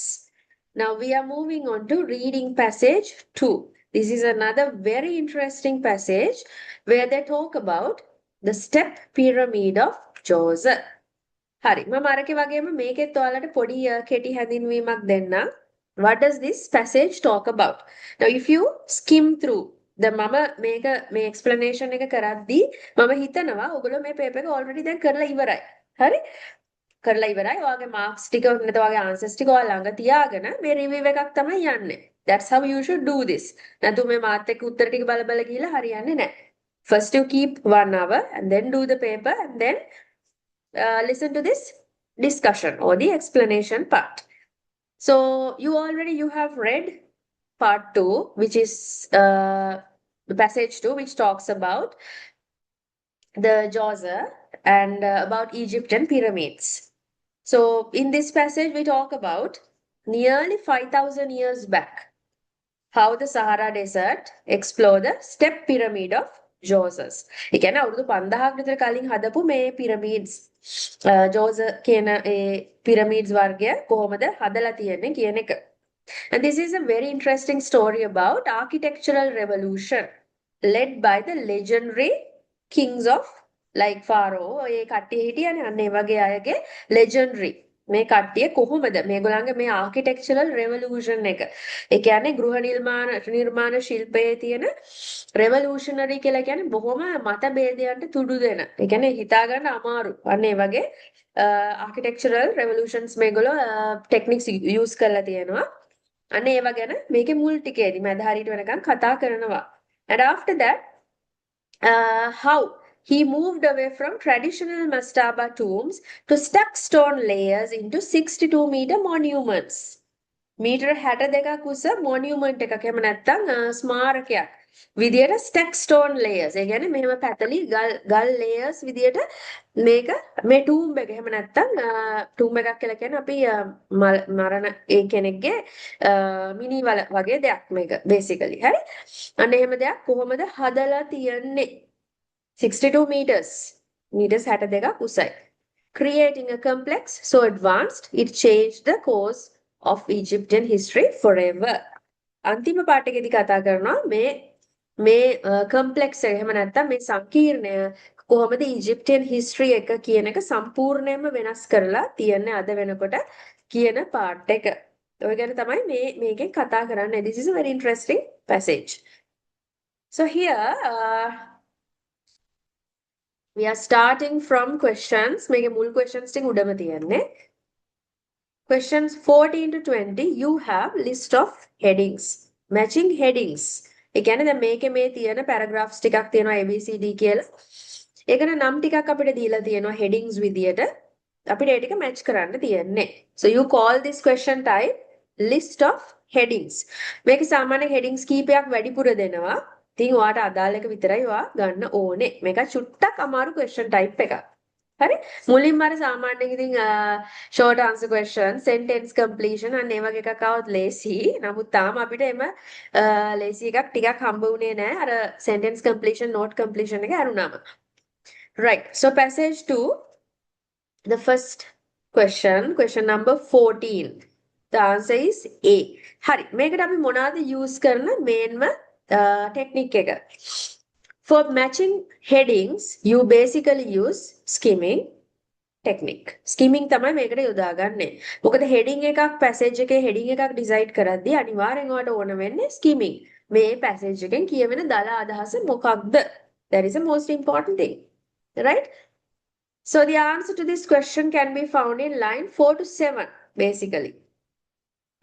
Now we are moving on to reading passage 2. This is another very interesting passage where they talk about the step pyramid of Joseph. හරි මම අරකේ වගේම මේකෙත් ඔයාලට පොඩි කෙටි හැඳින්වීමක් දෙන්නම්. What does this passage talk about? Now if you skim through the මම මේක මේ explanation එක කරද්දී මම හිතනවා ඔයගොල්ලෝ මේ paper එක already දැන් කරලා ඉවරයි. හරි? කරලා ඉවරයි. ඔයාගේ marks ටික නැත්නම් ඔයාගේ answers ටික ඔයාලා ළඟ තියාගෙන මේ review එකක් තමයි යන්නේ. That's how you should do this. නැතු මේ මාත් එක්ක උත්තර ටික බල බල ගිහලා හරියන්නේ නැහැ. First you keep 1 hour and then do the paper and then listen to this discussion or the explanation part. So you have read part 2, which is the passage 2, which talks about the Djoser and about Egyptian pyramids. So in this passage we talk about nearly 5,000 years back how the Sahara Desert explored the step pyramid of Djoser. ඒ කියන්නේ අවුරුදු 5000ක් විතර කලින් හදපු මේ pyramids Djoser කියන ඒ pyramids වර්ගය කොහොමද හදලා තියෙන්නේ කියන එක. And this is a very interesting story about architectural revolution led by the legendary kings of like Pharaoh. ඒ කට්ටිය හිටියනේ අන්න ඒ වගේ අයගේ legendary මේ කට්ටිය කොහොමද මේගොල්ලන්ගේ මේ ආකිටෙක්චරල් රෙවොලූෂන් එක. ඒ කියන්නේ ගෘහ නිර්මාණ ශිල්පයේ තියෙන රෙවොලූෂනරි කියලා කියන්නේ බොහොම මතභේදයන්ට තුඩු දෙන. ඒ කියන්නේ හිතා ගන්න අමාරු. අන්න ඒ වගේ ආකිටෙක්චරල් රෙවොලූෂන්ස් මේගොල්ලෝ ටෙක්නික්ස් යූස් කරලා තියෙනවා. අන්න ඒව ගැන මේකේ මුල් ටිකේදී මම හරියට වෙනකන් කතා කරනවා. And after that how he moved away from traditional mastaba tombs to stack stone layers into 62-meter monuments. මීටර 62ක් උස මොනියුමන්ට් එකක් එහෙම නැත්නම් ස්මාරකයක් විදියට stack stone layers. ඒ කියන්නේ මෙහෙම පැතලි ගල් layers විදියට මේක මේ tomb එක එහෙම නැත්නම් tomb එකක් කියලා කියන්නේ අපි මරණ ඒ කෙනෙක්ගේ මිනි වගේ දෙයක් මේක basically. හරි? අන්න එහෙම දෙයක් කොහොමද හදලා තියන්නේ? 62 meters 62ක් උසයි. Creating a complex so advanced it changed the course of Egyptian history forever. අන්තිම පාඩ එකේදී කතා කරනවා මේ complex එක එහෙම නැත්නම් මේ සංකීර්ණය කොහොමද Egyptian history එක කියන එක සම්පූර්ණයෙන්ම වෙනස් කරලා තියන්නේ අද වෙනකොට කියන පාඩ එක. ඔය ගැන තමයි මේකෙන් කතා කරන්නේ. This is a very interesting passage. So here we are starting from questions. මේකේ මුල් questions ටික උඩම තියන්නේ. Questions 14 to 20, you have list of headings. Matching headings. ඒ කියන්නේ දැන් මේකේ මේ තියෙන paragraphs ටිකක් තියෙනවා ABCD කියලා. ඒකන නම් ටිකක් අපිට දීලා තියෙනවා headings විදියට. අපිට ඒ ටික match කරන්න තියෙන්නේ. So you call this question type list of headings. මේකේ සාමාන්‍ය headings කීපයක් වැඩිපුර දෙනවා. ඉතින් ඔයාට අදාළ එක විතරයි ඔයා ගන්න ඕනේ. මේක චුට්ටක් අමාරු question type එකක්. හරි මුලින්ම අර සාමාන්‍යයෙන් ඉතින් short answer question sentence completion අන්න ඒ වගේ එකක් આવත් ලේසි. නමුත් තාම අපිට එම ලේසි එකක් ටිකක් හම්බ වුණේ නැහැ අර sentence completion note completion එක අරුණාම. Right. So passage 2, the first question number 14. The answer is A. හරි මේකට අපි මොනවාද use කරන මේන්ම technique එක. For matching headings, you basically use skimming technique. Skimming තමයි මේකට යොදාගන්නේ. මොකද heading එකක් passage එකේ heading එකක් decide කරද්දී අනිවාර්යෙන් ඔයාලට ඕන වෙන්නේ skimming. මේ passage එකෙන් කියවෙන දල අදහස මොකක්ද? That is the most important thing. Right? So the answer to this question can be found in line 4 to 7 basically.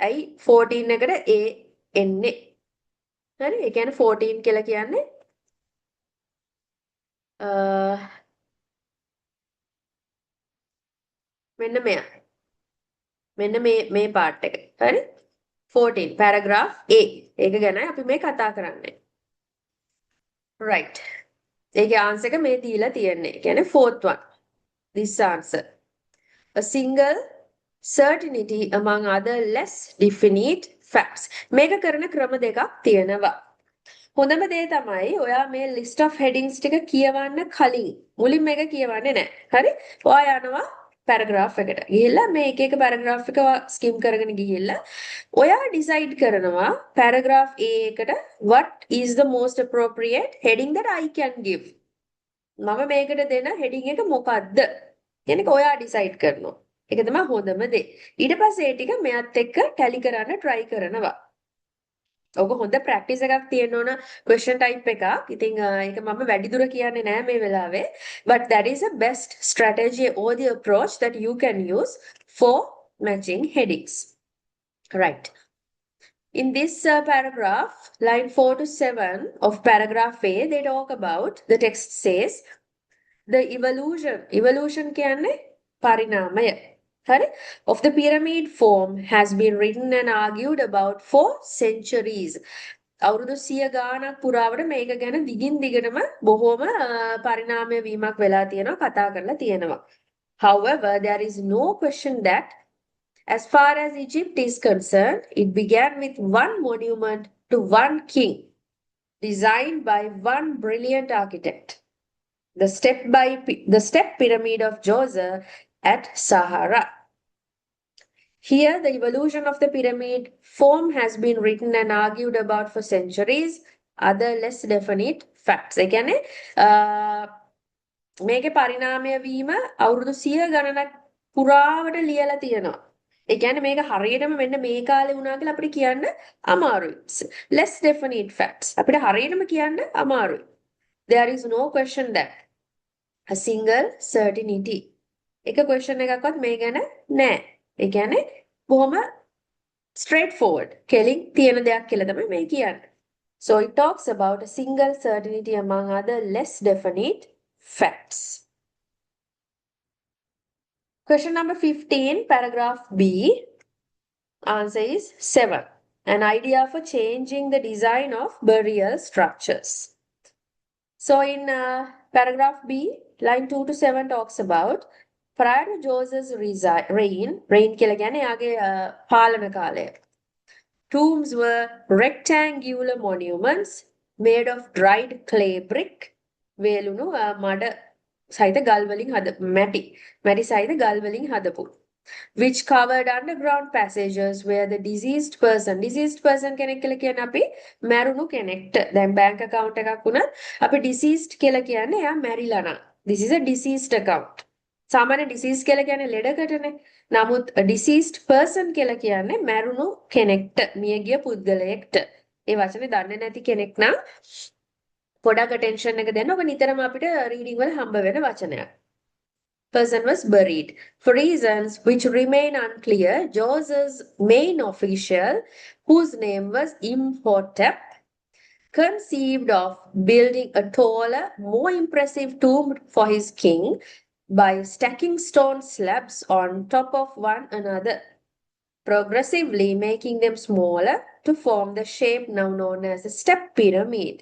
ඇයි 14 එකට A එන්නේ? හරි? ඒ කියන්නේ 14 කියලා කියන්නේ මෙන්න මෙයා. මෙන්න මේ part එක. හරි? 14 paragraph A. ඒක ගැනයි අපි මේ කතා කරන්නේ. Right. ඒකේ answer එක මේ දීලා තියෙන්නේ. කියන්නේ fourth one. This answer. A single certainty among other less definite facts. මේක කරන ක්‍රම දෙකක් තියෙනවා. හොඳම දේ තමයි ඔයා මේ list of headings ටික කියවන්න කලින් මුලින් මේක කියවන්නේ නැහැ. හරි? ඔයා යනවා paragraph එකට. ගිහිල්ලා මේ එක එක paragraph එක skim කරගෙන ගිහිල්ලා ඔයා decide කරනවා paragraph A එකට what is the most appropriate heading that I can give. මම මේකට දෙන heading එක මොකක්ද? කියන එක ඔයා decide කරනවා. ඒක තමයි හොඳම දේ. ඊට පස්සේ ඒ ටික මෙයත් එක්ක tally කරන්න try කරනවා. ඔක හොඳ ප්‍රැක්ටිස් එකක් තියෙන්න ඕන question type එකක්. ඉතින් ඒක මම වැඩිදුර කියන්නේ නෑ මේ වෙලාවේ. But that is a best strategy or the approach that you can use for matching headings. Right. In this paragraph, line 4 to 7 of paragraph A, they talk about, the text says, the evolution කියන්නේ පරිණාමය. Sorry, of the pyramid form has been written and argued about for centuries. අවුරුදු 100 ගාණක් පුරාවට මේක ගැන දිගින් දිගටම බොහොම පරිණාමය වීමක් වෙලා තියෙනවා කතා කරලා තියෙනවා. However, there is no question that as far as Egypt is concerned, it began with one monument to one king, designed by one brilliant architect. The step pyramid of Djoser at Sahara. Here, the evolution of the pyramid form has been written and argued about for centuries. Other less definite facts. ඒ කියන්නේ මේකේ පරිණාමය වීම අවුරුදු 100 ගණනක් පුරාවට ලියලා තියෙනවා. ඒ කියන්නේ මේක හරියටම මෙන්න මේ කාලේ වුණා කියලා අපිට කියන්න අමාරුයි. Less definite facts. අපිට හරියටම කියන්න අමාරුයි. There is no question that a single certainty. එක question එකක්වත් මේ ගැන නැහැ. ඒ කියන්නේ බොහොම straightforward. කෙලින් තියෙන දෙයක් කියලා තමයි මේ කියන්නේ. So it talks about a single certainty among other less definite facts. Question number 15, paragraph B. Answer is 7. An idea for changing the design of burial structures. So in paragraph B, line 2 to 7 talks about prior to Joseph's reign කියලා කියන්නේ යාගේ පාලන කාලය. Tombs were rectangular monuments made of dried clay brick. වේලුණු මඩ සහිත ගල් වලින් මැටි සහිත ගල් වලින් හදපු. Which covered underground passages where the deceased person කෙනෙක් කියලා කියන්නේ අපි මැරුණු කෙනෙක්ට. දැන් bank account එකක් වුණත් අපි deceased කියලා කියන්නේ එයා මැරිලා නම්. This is a deceased account. සාමාන්‍ය deceased කියලා කියන්නේ ලෙඩකටනේ. නමුත් deceased person කියලා කියන්නේ මැරුණු කෙනෙක්ට, මියගිය පුද්ගලයෙක්ට. ඒ වචනේ දන්නේ නැති කෙනෙක් නම් පොඩක් attention එක දෙන්න. ඔක නිතරම අපිට reading වල හම්බ වෙන වචනයක්. Person was buried. For reasons which remain unclear, Joseph's main official, whose name was Imhotep, conceived of building a taller, more impressive tomb for his king by stacking stone slabs on top of one another, progressively making them smaller to form the shape now known as a step pyramid.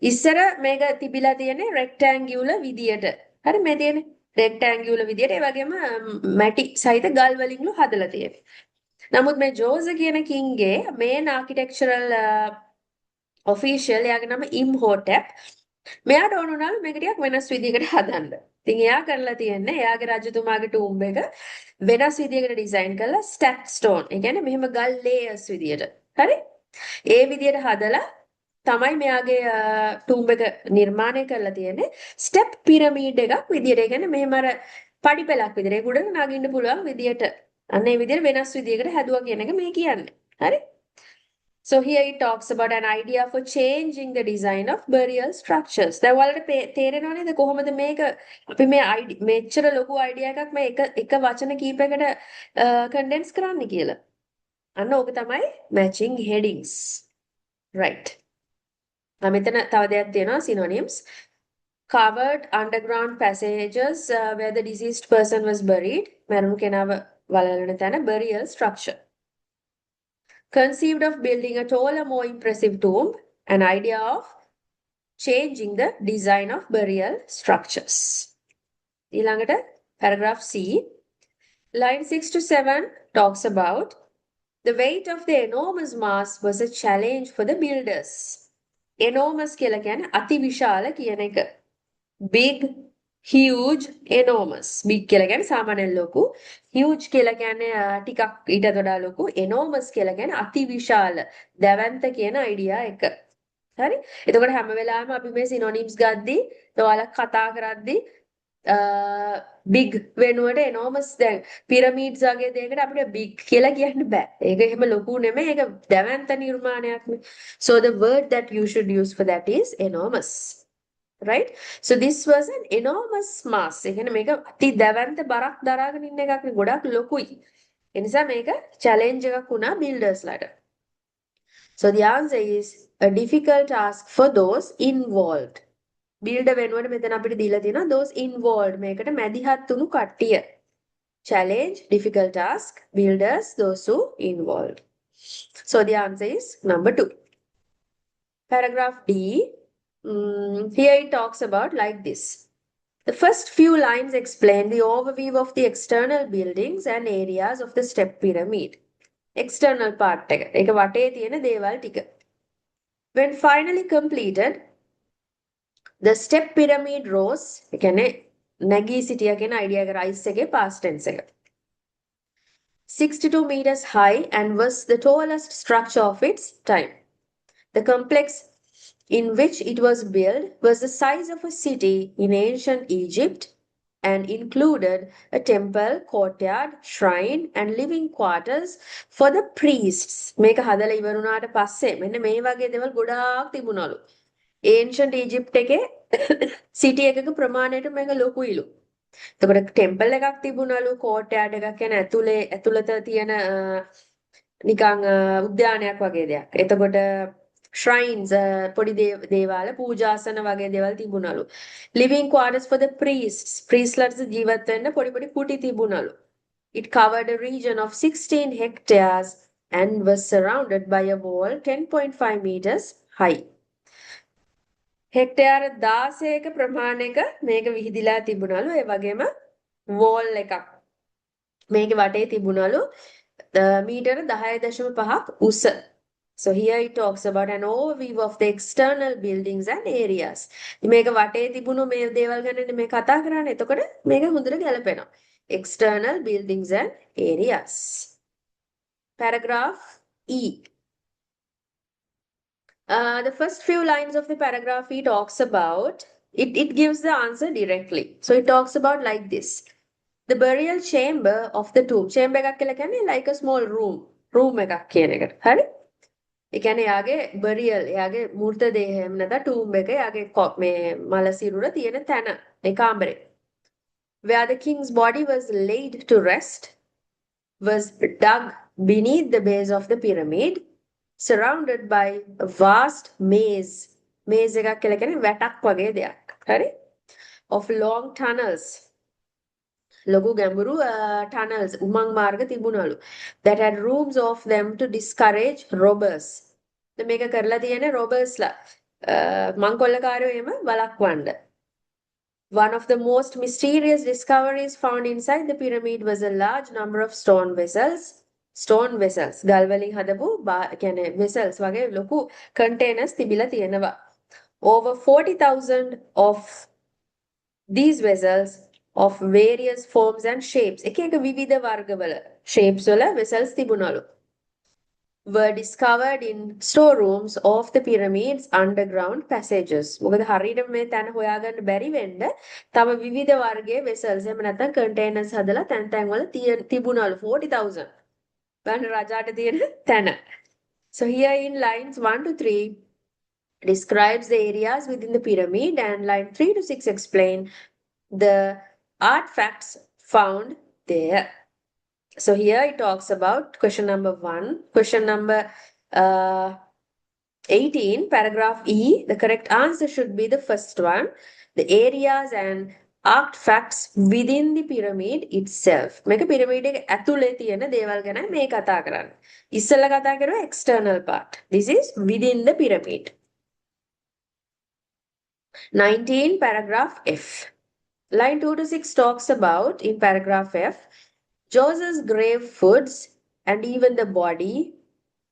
ඉස්සර මේක තිබිලා තියෙන්නේ rectangular විදියට. හරි මේ තියෙන්නේ rectangular විදියට ඒ වගේම මැටි සහිත ගල් වලින්ලු හදලා තියෙන්නේ. නමුත් මේ ජෝසර් කියන කිංගේ main architectural official එයාගේ නම Imhotep. මෙයාට ඕන උනාලු මේක ටිකක් වෙනස් විදියකට හදන්න. ඉතින් එයා කරලා තියෙන්නේ එයාගේ රජතුමාගේ tomb එක වෙනස් විදියකට ඩිසයින් කරලා stack stone. ඒ කියන්නේ මෙහෙම ගල් layers විදියට. හරි? ඒ විදියට හදලා තමයි මෙයාගේ tomb එක නිර්මාණය කරලා තියෙන්නේ step pyramid එකක් විදියට. ඒ කියන්නේ මෙහෙම අර පඩි පෙලක් විදියට ඒක උඩට නගින්න පුළුවන් විදියට. අන්න ඒ විදියට වෙනස් විදියකට හැදුවා කියන එක මේ කියන්නේ. හරි? So here it talks about an idea for changing the design of burial structures. දැන් ඔයාලට තේරෙනව නේද කොහොමද මේක අපි මේ මෙච්චර ලොකු අයිඩියා එකක් මේ එක වචන කීපයකට condense කරන්න කියලා. අන්න ඕක තමයි matching headings. Right. මෙතන තව දෙයක් තියෙනවා synonyms. Covered underground passages where the deceased person was buried. මරුණු කෙනාව වලලන තැන burial structure. Conceived of building a taller, more impressive tomb, an idea of changing the design of burial structures. ඊළඟට paragraph C. Line 6 to 7 talks about the weight of the enormous mass was a challenge for the builders. Enormous කියලා කියන්නේ අතිවිශාල කියන එක. Big, huge, enormous. Big කියලා කියන්නේ සාමාන්‍යයෙන් ලොකු. Huge කියලා කියන්නේ ටිකක් ඊටත් වඩා ලොකු. Enormous කියලා කියන්නේ අතිවිශාල. දැවැන්ත කියන අයිඩියා එක. හරි? එතකොට හැම වෙලාවෙම අපි මේ සිනොනිම්ස් ගද්දී ඔයාලා කතා කරද්දී බිග් වෙනුවට එනෝමස් දැන් පිරමීඩ්ස් වගේ දෙයකට අපිට බිග් කියලා කියන්න බෑ. ඒක එහෙම ලොකු නෙමෙයි. ඒක දැවැන්ත නිර්මාණයක්නේ. So the word that you should use for that is enormous. Right? So this was an enormous mass. ඒ කියන්නේ මේක අති දැවැන්ත බරක් දරාගෙන ඉන්න එකක් නේ. ගොඩක් ලොකුයි. ඒ නිසා මේක challenge එකක් වුණා buildersලාට. So the answer is a difficult task for those involved. Builder වෙනුවට මෙතන අපිට දීලා තියෙනවා those involved මේකට මැදිහත් වුණු කට්ටිය. Challenge, difficult task, builders, those who involved. So the answer is number 2. Paragraph D. Here it talks about like this. The first few lines explain the overview of the external buildings and areas of the step pyramid. External part එක. ඒක වටේ තියෙන දේවල් ටික. When finally completed, the step pyramid rose, ඒ කියන්නේ නැගී සිටියා කියන idea එක rise එකේ past tense එක. 62 meters high and was the tallest structure of its time. The complex in which it was built was the size of a city in ancient Egypt and included a temple, courtyard, shrine, and living quarters for the priests. මේක හදලා ඉවර වුණාට පස්සේ මෙන්න මේ වගේ දේවල් ගොඩාක් තිබුණලු. Ancient Egypt එකේ city එකක ප්‍රමාණයට මේක ලොකුයිලු. එතකොට ටෙම්පල් එකක් තිබුණලු, courtyard එකක් කියන්නේ ඇතුළත තියෙන නිකන් උද්‍යානයක් වගේ දෙයක්. එතකොට shrines පොඩි දේවාල පූජාසන වගේ දේවල් තිබුණලු. Living quarters for the priests. priestලාට ජීවත් වෙන්න පොඩි පොඩි කුටි තිබුණලු. It covered a region of 16 hectares and was surrounded by a wall 10.5 meters high. හෙක්ටයාර 16ක ප්‍රමාණයක මේක විහිදිලා තිබුණලු. ඒ වගේම වෝල් එකක් මේක වටේ තිබුණලු මීටර 10.5ක් උස. So here it talks about an overview of the external buildings and areas. මේක වටේ තිබුණු මේ දේවල් ගැන මේ කතා කරන්නේ. එතකොට මේක හොඳට ගැලපෙනවා. External buildings and areas. Paragraph E. The first few lines of the paragraph he talks about, it gives the answer directly. So it talks about like this. The burial chamber of the tomb. Chamber එකක් කියලා කියන්නේ like a small room. Room එකක් කියන එකට. හරි? ඒ කියන්නේ යාගේ burial, යාගේ මූර්ත දේහයම නැත්නම් tomb එක යාගේ මේ මල සිරුර තියෙන තැන. ඒ කාමරේ. Where the king's body was laid to rest was dug beneath the base of the pyramid, surrounded by a vast maze. Maze එකක් කියලා කියන්නේ වැටක් වගේ දෙයක්. හරි? Of long tunnels. ලොකු ගැඹුරු tunnels උමං මාර්ග තිබුණලු. That had rooms of them to discourage robbers. මේක කරලා තියෙන්නේ robbers ලා. මංකොල්ලකාරයෝ එම වළක්වන්න. One of the most mysterious discoveries found inside the pyramid was a large number of stone vessels. Stone vessels. ගල් වලින් හදපු කියන්නේ vessels වගේ ලොකු containers තිබිලා තියෙනවා. Over 40,000 of these vessels of various forms and shapes. එක එක විවිධ වර්ගවල shapes වල vessels තිබුණලු. Were discovered in storerooms of the pyramids underground passages. මොකද හරියට මේ තැන හොයාගන්න බැරි වෙන්න තව විවිධ වර්ගයේ vessels එහෙම නැත්නම් containers හදලා තැන් තැන් වල තිබුණලු 40,000. බලන්න රජාට තියෙන තැන. So here in lines 1 to 3 describes the areas within the pyramid and line 3 to 6 explain the artifacts found there. So here it talks about question number 1. Question number 18, paragraph E. The correct answer should be the first one. The areas and artifacts within the pyramid itself. මේක pyramid එක ඇතුලේ තියෙන දේවල් ගැන මේ කතා කරන්නේ. ඉස්සෙල්ලා කතා කරුවා external part. This is within the pyramid. 19, paragraph F. Line 2 to 6 talks about, in paragraph F, Joseph's grave foods and even the body,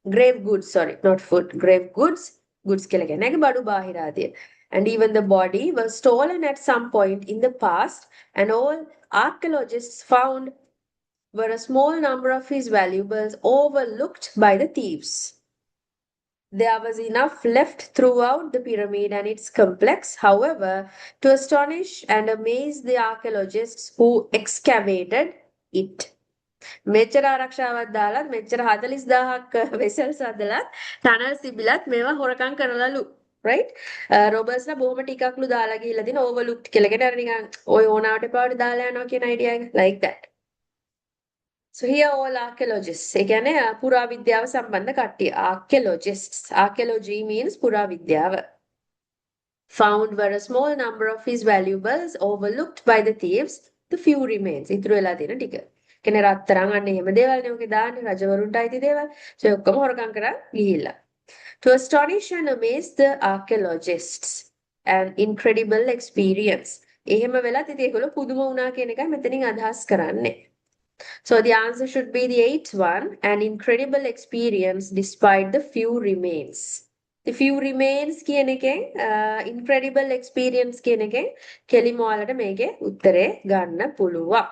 grave goods, sorry, not food, grave goods, goods කියලා කියන්නේ ඒක බඩු බාහිරාදිය. And even the body was stolen at some point in the past, and all archaeologists found were a small number of his valuables overlooked by the thieves. There was enough left throughout the pyramid and its complex, however, to astonish and amaze the archaeologists who excavated it. මෙච්චර ආරක්ෂාවක් දාලත් මෙච්චර 40000ක් වෙසල්ස් හදලත් ටනල්ස් තිබිලත් මේවා හොරකම් කරලාලු, right? රොබර්ස්ලා බොහොම ටිකක්ලු දාලා ගිහිල්ලා දින overlooked කියලා. ඒකට අර නිකන් ඔය ඕනාවට පාවට දාලා යනවා කියන idea එක like that. So here all archaeologists. ඒ කියන්නේ පුරාවිද්‍යාව සම්බන්ධ කට්ටිය. Archaeologists. Archaeology means පුරාවිද්‍යාව. Found were a small number of his valuables overlooked by the thieves. The few remains. ඉතුරු වෙලා තියෙන ටික. කියන්නේ රත්තරන් අන්න එහෙම දේවල් නේ ඔකේ දාන්නේ රජවරුන්ට අයිති දේවල්. So ඒ ඔක්කොම හොරකම් කරා ගිහිල්ලා. To astonish and amaze the archaeologists. An incredible experience. එහෙම වෙලත් ඉතින් ඒගොල්ලෝ පුදුම වුණා කියන එකයි මෙතනින් අදහස් කරන්නේ. So the answer should be the eighth one, an incredible experience despite the few remains. The few remains කියන එකෙන් incredible experience කියන එකෙන් කෙලිම ඔයාලට මේකේ උත්තරේ ගන්න පුළුවන්.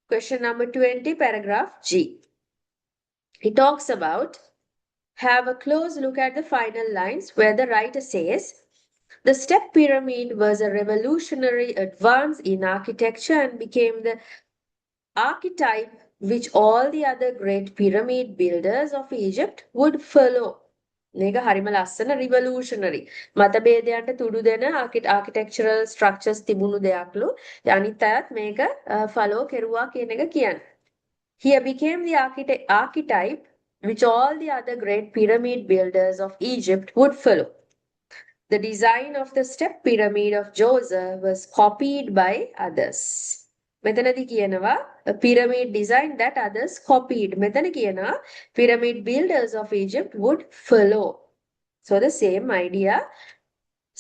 Question number 20, paragraph G. He talks about, have a close look at the final lines where the writer says, the step pyramid was a revolutionary advance in architecture and became the archetype which all the other great pyramid builders of Egypt would follow. මේක හරිම ලස්සන revolutionary. මතභේදයන්ට තුඩු දෙන architectural structures තිබුණු දෙයක්ලු. අනිත් අයත් මේක follow කෙරුවා කියන එක කියන්නේ. Here became the archetype which all the other great pyramid builders of Egypt would follow. The design of the step pyramid of Djoser was copied by others. මෙතනදී කියනවා a pyramid design that others copied. මෙතන කියනවා pyramid builders of Egypt would follow. So the same idea.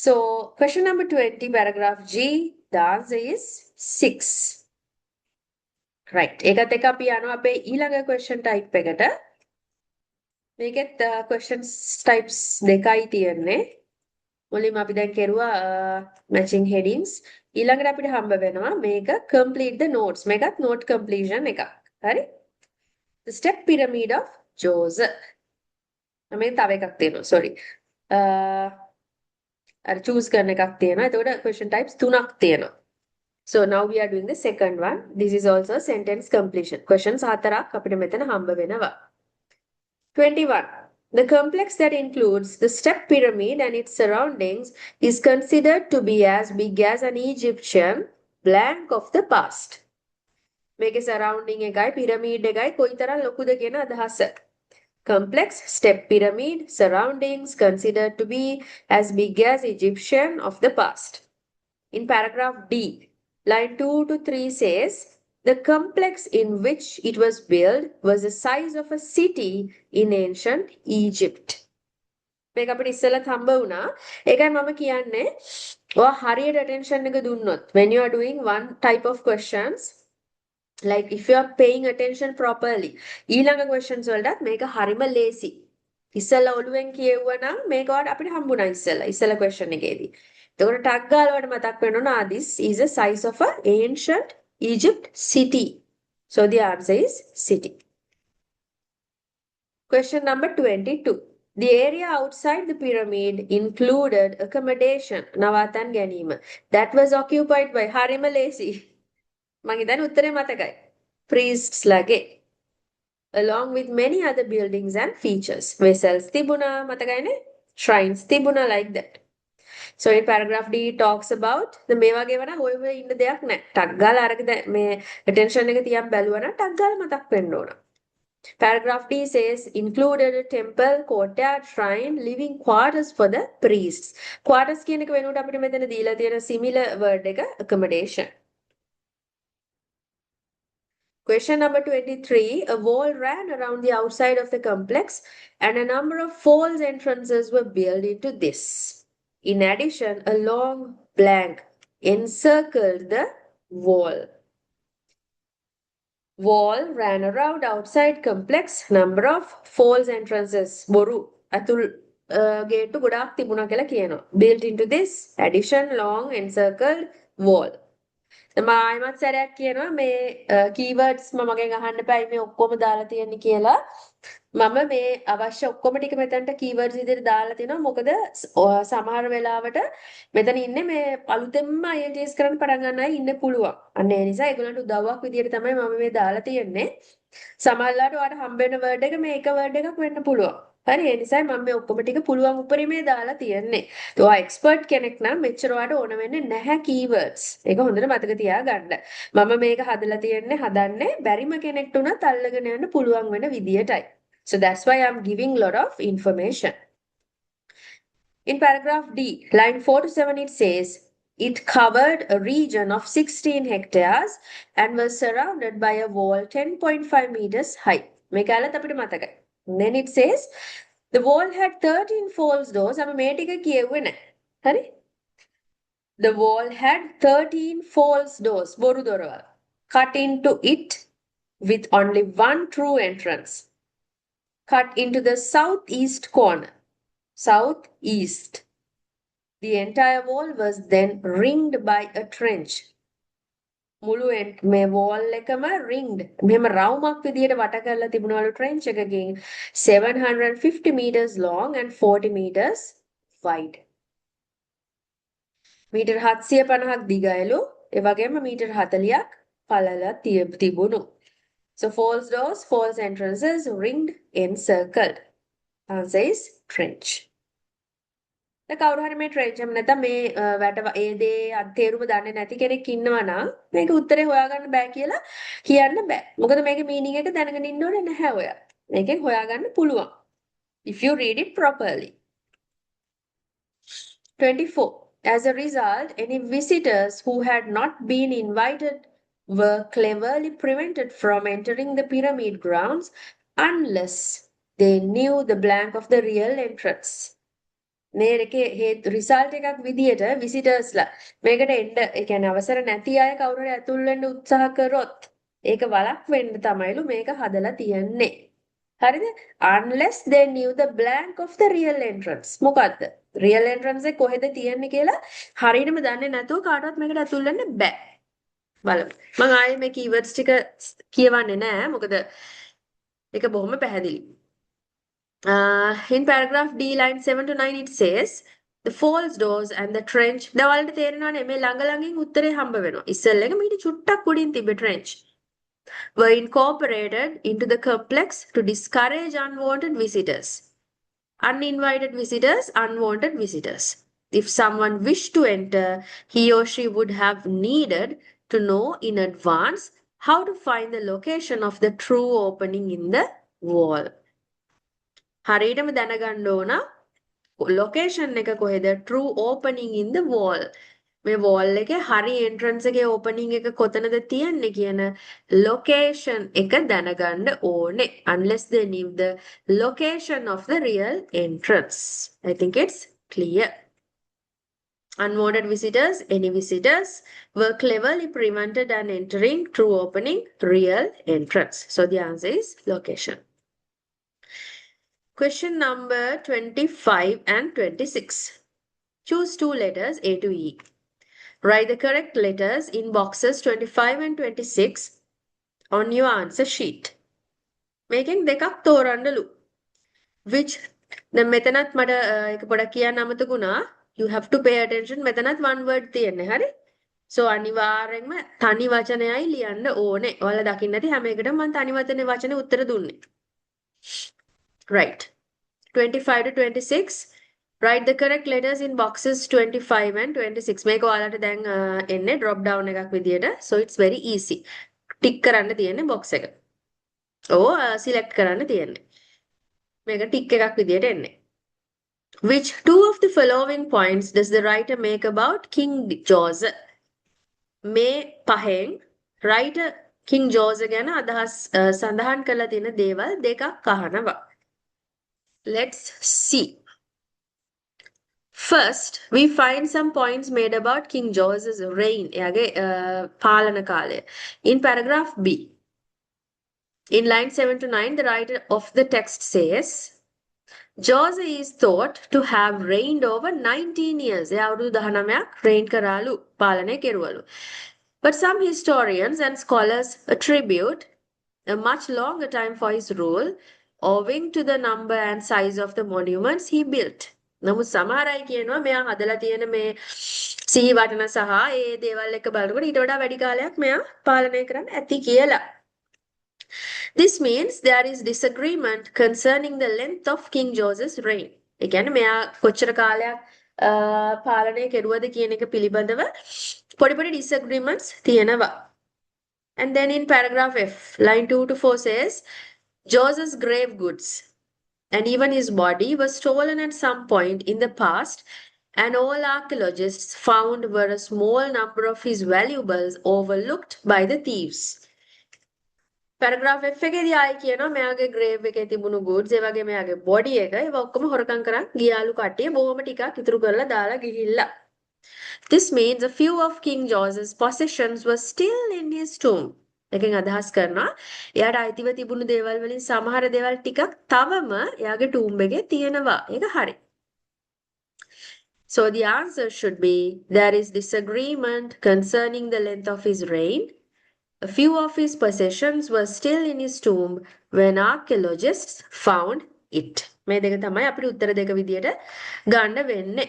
So question number 20, paragraph G, the answer is 6. Right. ඒකත් එක්ක අපි යනවා අපේ ඊළඟ question type එකට. මේකෙත් questions types දෙකයි තියෙන්නේ. මුලින්ම අපි දැන් කෙරුවා matching headings. ඊළඟට අපිට හම්බ වෙනවා මේක complete the notes. මේකත් note completion එකක්. හරි? The step pyramid of Djoser. මේ තව එකක් තියෙනවා. sorry. අර choose කරන එකක් තියෙනවා. එතකොට question types තුනක් තියෙනවා. So now we are doing the second one. This is also sentence completion. Questions හතරක් අපිට මෙතන හම්බ වෙනවා. 21. The complex that includes the step pyramid and its surroundings is considered to be as big as an Egyptian blank of the past. මේකේ surrounding එකයි pyramid එකයි කොයිතරම් ලොකුද කියන අදහස. Complex step pyramid surroundings considered to be as big as Egyptian of the past. In paragraph D, line 2 to 3 says, the complex in which it was built was the size of a city in ancient Egypt. මේක අපිට ඉස්සෙල්ලා හම්බ වුණා. ඒකයි මම කියන්නේ ඔයා හරියට attention එක දුන්නොත් when you are doing one type of questions, like if you are paying attention properly, ඊළඟ questions වලටත් මේක හරිම ලේසි. ඉස්සෙල්ලා ඔළුවෙන් කියෙව්වනම් මේක ඔයාලට අපිට හම්බුණා ඉස්සෙල්ලා question එකේදී. එතකොට ටග් ගාලා ඔයාලට මතක් වෙනවා this is a size of a ancient Egypt city. So the answer is city. Question number 22. The area outside the pyramid included accommodation, නවත්තන් ගැනීම, that was occupied by හරිම ලේසි. මං හිතන්නේ උත්තරේ මතකයි. priests ලගේ. Along with many other buildings and features. Vessels තිබුණා මතකයිනේ? Shrines තිබුණා like that. So in paragraph D talks about the මේ වගේ වන ඔය ඔය ඉන්න දෙයක් නැහැ. ටක් ගාලා අරක මේ attention එක තියන් බැලුවා නම් ටක් ගාලා මතක් වෙන්න ඕන. Paragraph D says included a temple, courtyard, shrine, living quarters for the priests. Quarters කියන එක වෙනුවට අපිට මෙතන දීලා තියෙන similar word එක accommodation. Question number 23. A wall ran around the outside of the complex and a number of false entrances were built into this. In addition, a long blank encircled the wall. Wall ran around outside complex number of falls entrances. බොරු අතුල් ගේට්ටු ගොඩාක් තිබුණා කියලා කියනවා. Built into this addition long encircled wall. මම ආයෙමත් සැරයක් කියනවා මේ keywords මගෙන් අහන්න එපා මේ ඔක්කොම දාලා තියෙන්නේ කියලා. මම මේ අවශ්‍ය ඔක්කොම ටික මෙතනට keywords විදිහට දාලා තිනවා. මොකද සමහර වෙලාවට මෙතන ඉන්නේ මේ අලුතෙන්ම IELTS කරන්න පටන් ගන්න අය ඉන්න පුළුවන්. අන්න ඒ නිසා ඒගොල්ලන්ට උදව්වක් විදිහට තමයි මම මේ දාලා තියෙන්නේ. සමහරවිට ඔයාලට හම්බ වෙන word එක මේක word එකක් වෙන්න පුළුවන්. හරි ඒ නිසායි මම මේ ඔක්කොම ටික පුළුවන් උපරිමේ දාලා තියෙන්නේ. તો ඔයා එක්ස්පර්ට් කෙනෙක් නම් මෙච්චර ඔයාලට ඕන වෙන්නේ නැහැ keywords. ඒක හොඳට මතක තියාගන්න. මම මේක හදලා තියෙන්නේ හදන්නේ බැරිම කෙනෙක්ට උනත් අල්ලගෙන යන්න පුළුවන් වෙන විදියටයි. So that's why I'm giving lot of information. In paragraph D, line 4 to 7 it says, it covered a region of 16 hectares and was surrounded by a wall 10.5 meters high. මේක අලත් අපිට මතකයි. Then it says, the wall had 13 false doors. අපි මේ ටික කියෙව්වේ නැහැ. හරි? The wall had 13 false doors. බොරු දොරවල්. Cut into it with only one true entrance. Cut into the southeast corner. Southeast. The entire wall was then ringed by a trench. මුළු මේ wall එකම ringed. මෙහෙම රවුමක් විදියට වට කරලා තිබුණවලු trench එකකින් 750 meters long and 40 meters wide. Metre 750ක් දිගයිලු. ඒ වගේම metre 40ක් පළල තිබුණු. So false doors, false entrances, ringed, encircled. Answer is trench. කවුරු හරි මේ ට්‍රෙන්ච් එක නැත්නම් මේ වැට ඒ දේ තේරුම දන්නේ නැති කෙනෙක් ඉන්නවා නම් මේක උත්තරේ හොයාගන්න බෑ කියලා කියන්න බෑ. මොකද මේකේ මීනින් එක දැනගෙන ඉන්න ඕනේ නැහැ ඔයා. මේකෙන් හොයාගන්න පුළුවන්. If you read it properly. 24. As a result, any visitors who had not been invited were cleverly prevented from entering the pyramid grounds unless they knew the blank of the real entrance. මේකේ result එකක් විදියට විසිටර්ස්ලා මේකට එන්න ඒ කියන්නේ අවසර නැති අය කවුරු හරි ඇතුල් වෙන්න උත්සාහ කරොත් ඒක වළක්වෙන්න තමයිලු මේක හදලා තියන්නේ. හරිද? Unless they knew the blank of the real entrance. මොකද්ද? real entrance එක කොහෙද තියෙන්නේ කියලා හරියටම දන්නේ නැතුව කාටවත් මේකට ඇතුල් වෙන්න බෑ. බලමු. මම ආයේ මේ keywords ටික කියවන්නේ නැහැ. මොකද ඒක බොහොම පැහැදිලි. In paragraph D, line 7 to 9, it says, the false doors and the trench. දැන් ඔයාලට තේරෙනවනේ මේ ළඟ ළඟින් උත්තරේ හම්බ වෙනවා. ඉස්සෙල්ල එක මීට චුට්ටක් උඩින් තිබ්බ trench. Were incorporated into the complex to discourage unwanted visitors. Uninvited visitors, unwanted visitors. If someone wished to enter, he or she would have needed to know in advance how to find the location of the true opening in the wall. හරියටම දැනගන්න ඕන location එක කොහෙද true opening in the wall. මේ wall එකේ හරි entrance එකේ opening එක කොතනද තියෙන්නේ කියන location එක දැනගන්න ඕනේ. Unless they knew the location of the real entrance. I think it's clear. Unwanted visitors, any visitors, were cleverly prevented and entering true opening, real entrance. So the answer is location. Question number 25 and 26. Choose two letters A to E. Write the correct letters in boxes 25 and 26 on your answer sheet. මේකෙන් දෙකක් තෝරන්නලු. Which දැන් මෙතනත් මට එක පොඩක් කියන්න අමතකුණා. You have to pay attention. මෙතනත් one word තියෙන්නේ. හරි? So අනිවාර්යෙන්ම තනි වචනයයි ලියන්න ඕනේ. ඔයාලා දකින්න ඇති හැම එකටම මම තනි වචනේ උත්තර දුන්නේ. Right. 25 to 26. Write the correct letters in boxes 25 and 26. මේක ඔයාලට දැන් එන්නේ drop down එකක් විදියට. So it's very easy. Tick කරන්න තියෙන්නේ box එක. select කරන්න තියෙන්නේ. මේක tick එකක් විදියට එන්නේ. Which two of the following points does the writer make about King George? මේ පහෙන් writer King George ගැන අදහස් සඳහන් කරලා තියෙන දේවල් දෙකක් අහනවා. Let's see. First, we find some points made about King George's reign. එයාගේ පාලන කාලය. In paragraph B. In line 7 to 9, the writer of the text says, Jose is thought to have reigned over 19 years. එයා අවුරුදු 19ක් reign කරාලු, පාලනය කෙරුවලු. But some historians and scholars attribute a much longer time for his rule, owing to the number and size of the monuments he built. නමුත් සමහර අය කියනවා මෙයා හදලා තියෙන මේ සිහි වටන සහ ඒ දේවල් එක බලනකොට ඊට වඩා වැඩි කාලයක් මෙයා පාලනය කරන්න ඇති කියලා. This means there is disagreement concerning the length of King Joseph's reign. ඒ කියන්නේ මෙයා කොච්චර කාලයක් පාලනය කෙරුවද කියන එක පිළිබඳව පොඩි පොඩි disagreements තියෙනවා. And then in paragraph F, line 2 to 4 says, Joseph's grave goods and even his body was stolen at some point in the past, and all archaeologists found were a small number of his valuables overlooked by the thieves. Paragraph F එකේදී ආයි කියනවා මෙයාගේ grave එකේ තිබුණු goods ඒ වගේ මෙයාගේ body එක ඒවා ඔක්කොම හොරකම් කරන් ගියාලු කට්ටිය බොහොම ටිකක් ඉතුරු කරලා දාලා ගිහිල්ලා. This means a few of King George's possessions were still in his tomb. එකෙන් අදහස් කරනවා එයාට අයිතිව තිබුණු දේවල් වලින් සමහර දේවල් ටිකක් තවම එයාගේ tomb එකේ තියෙනවා. ඒක හරි. So the answer should be there is disagreement concerning the length of his reign. A few of his possessions were still in his tomb when archaeologists found it. මේ දෙක තමයි අපිට උත්තර දෙක විදියට ගන්න වෙන්නේ.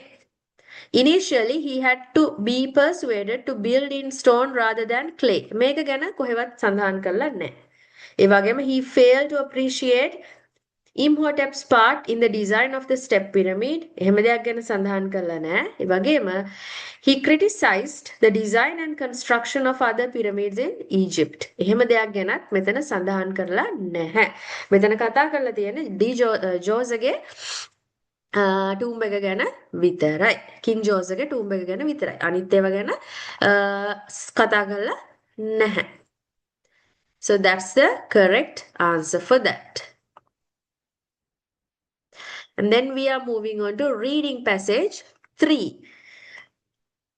Initially he had to be persuaded to build in stone rather than clay. මේක ගැන කොහෙවත් සඳහන් කරලා නැහැ. ඒ වගේම he failed to appreciate Imhotep's part in the design of the step pyramid. එහෙම දෙයක් ගැන සඳහන් කරලා නැහැ. ඒ වගේම he criticized the design and construction of other pyramids in Egypt. එහෙම දෙයක් ගැනත් මෙතන සඳහන් කරලා නැහැ. මෙතන කතා කරලා තියෙන්නේ ජෝසගේ tomb එක ගැන විතරයි. King Josephගේ tomb එක ගැන විතරයි. අනිත් ඒවා ගැන කතා කරලා නැහැ. So that's the correct answer for that. And then we are moving on to reading passage 3.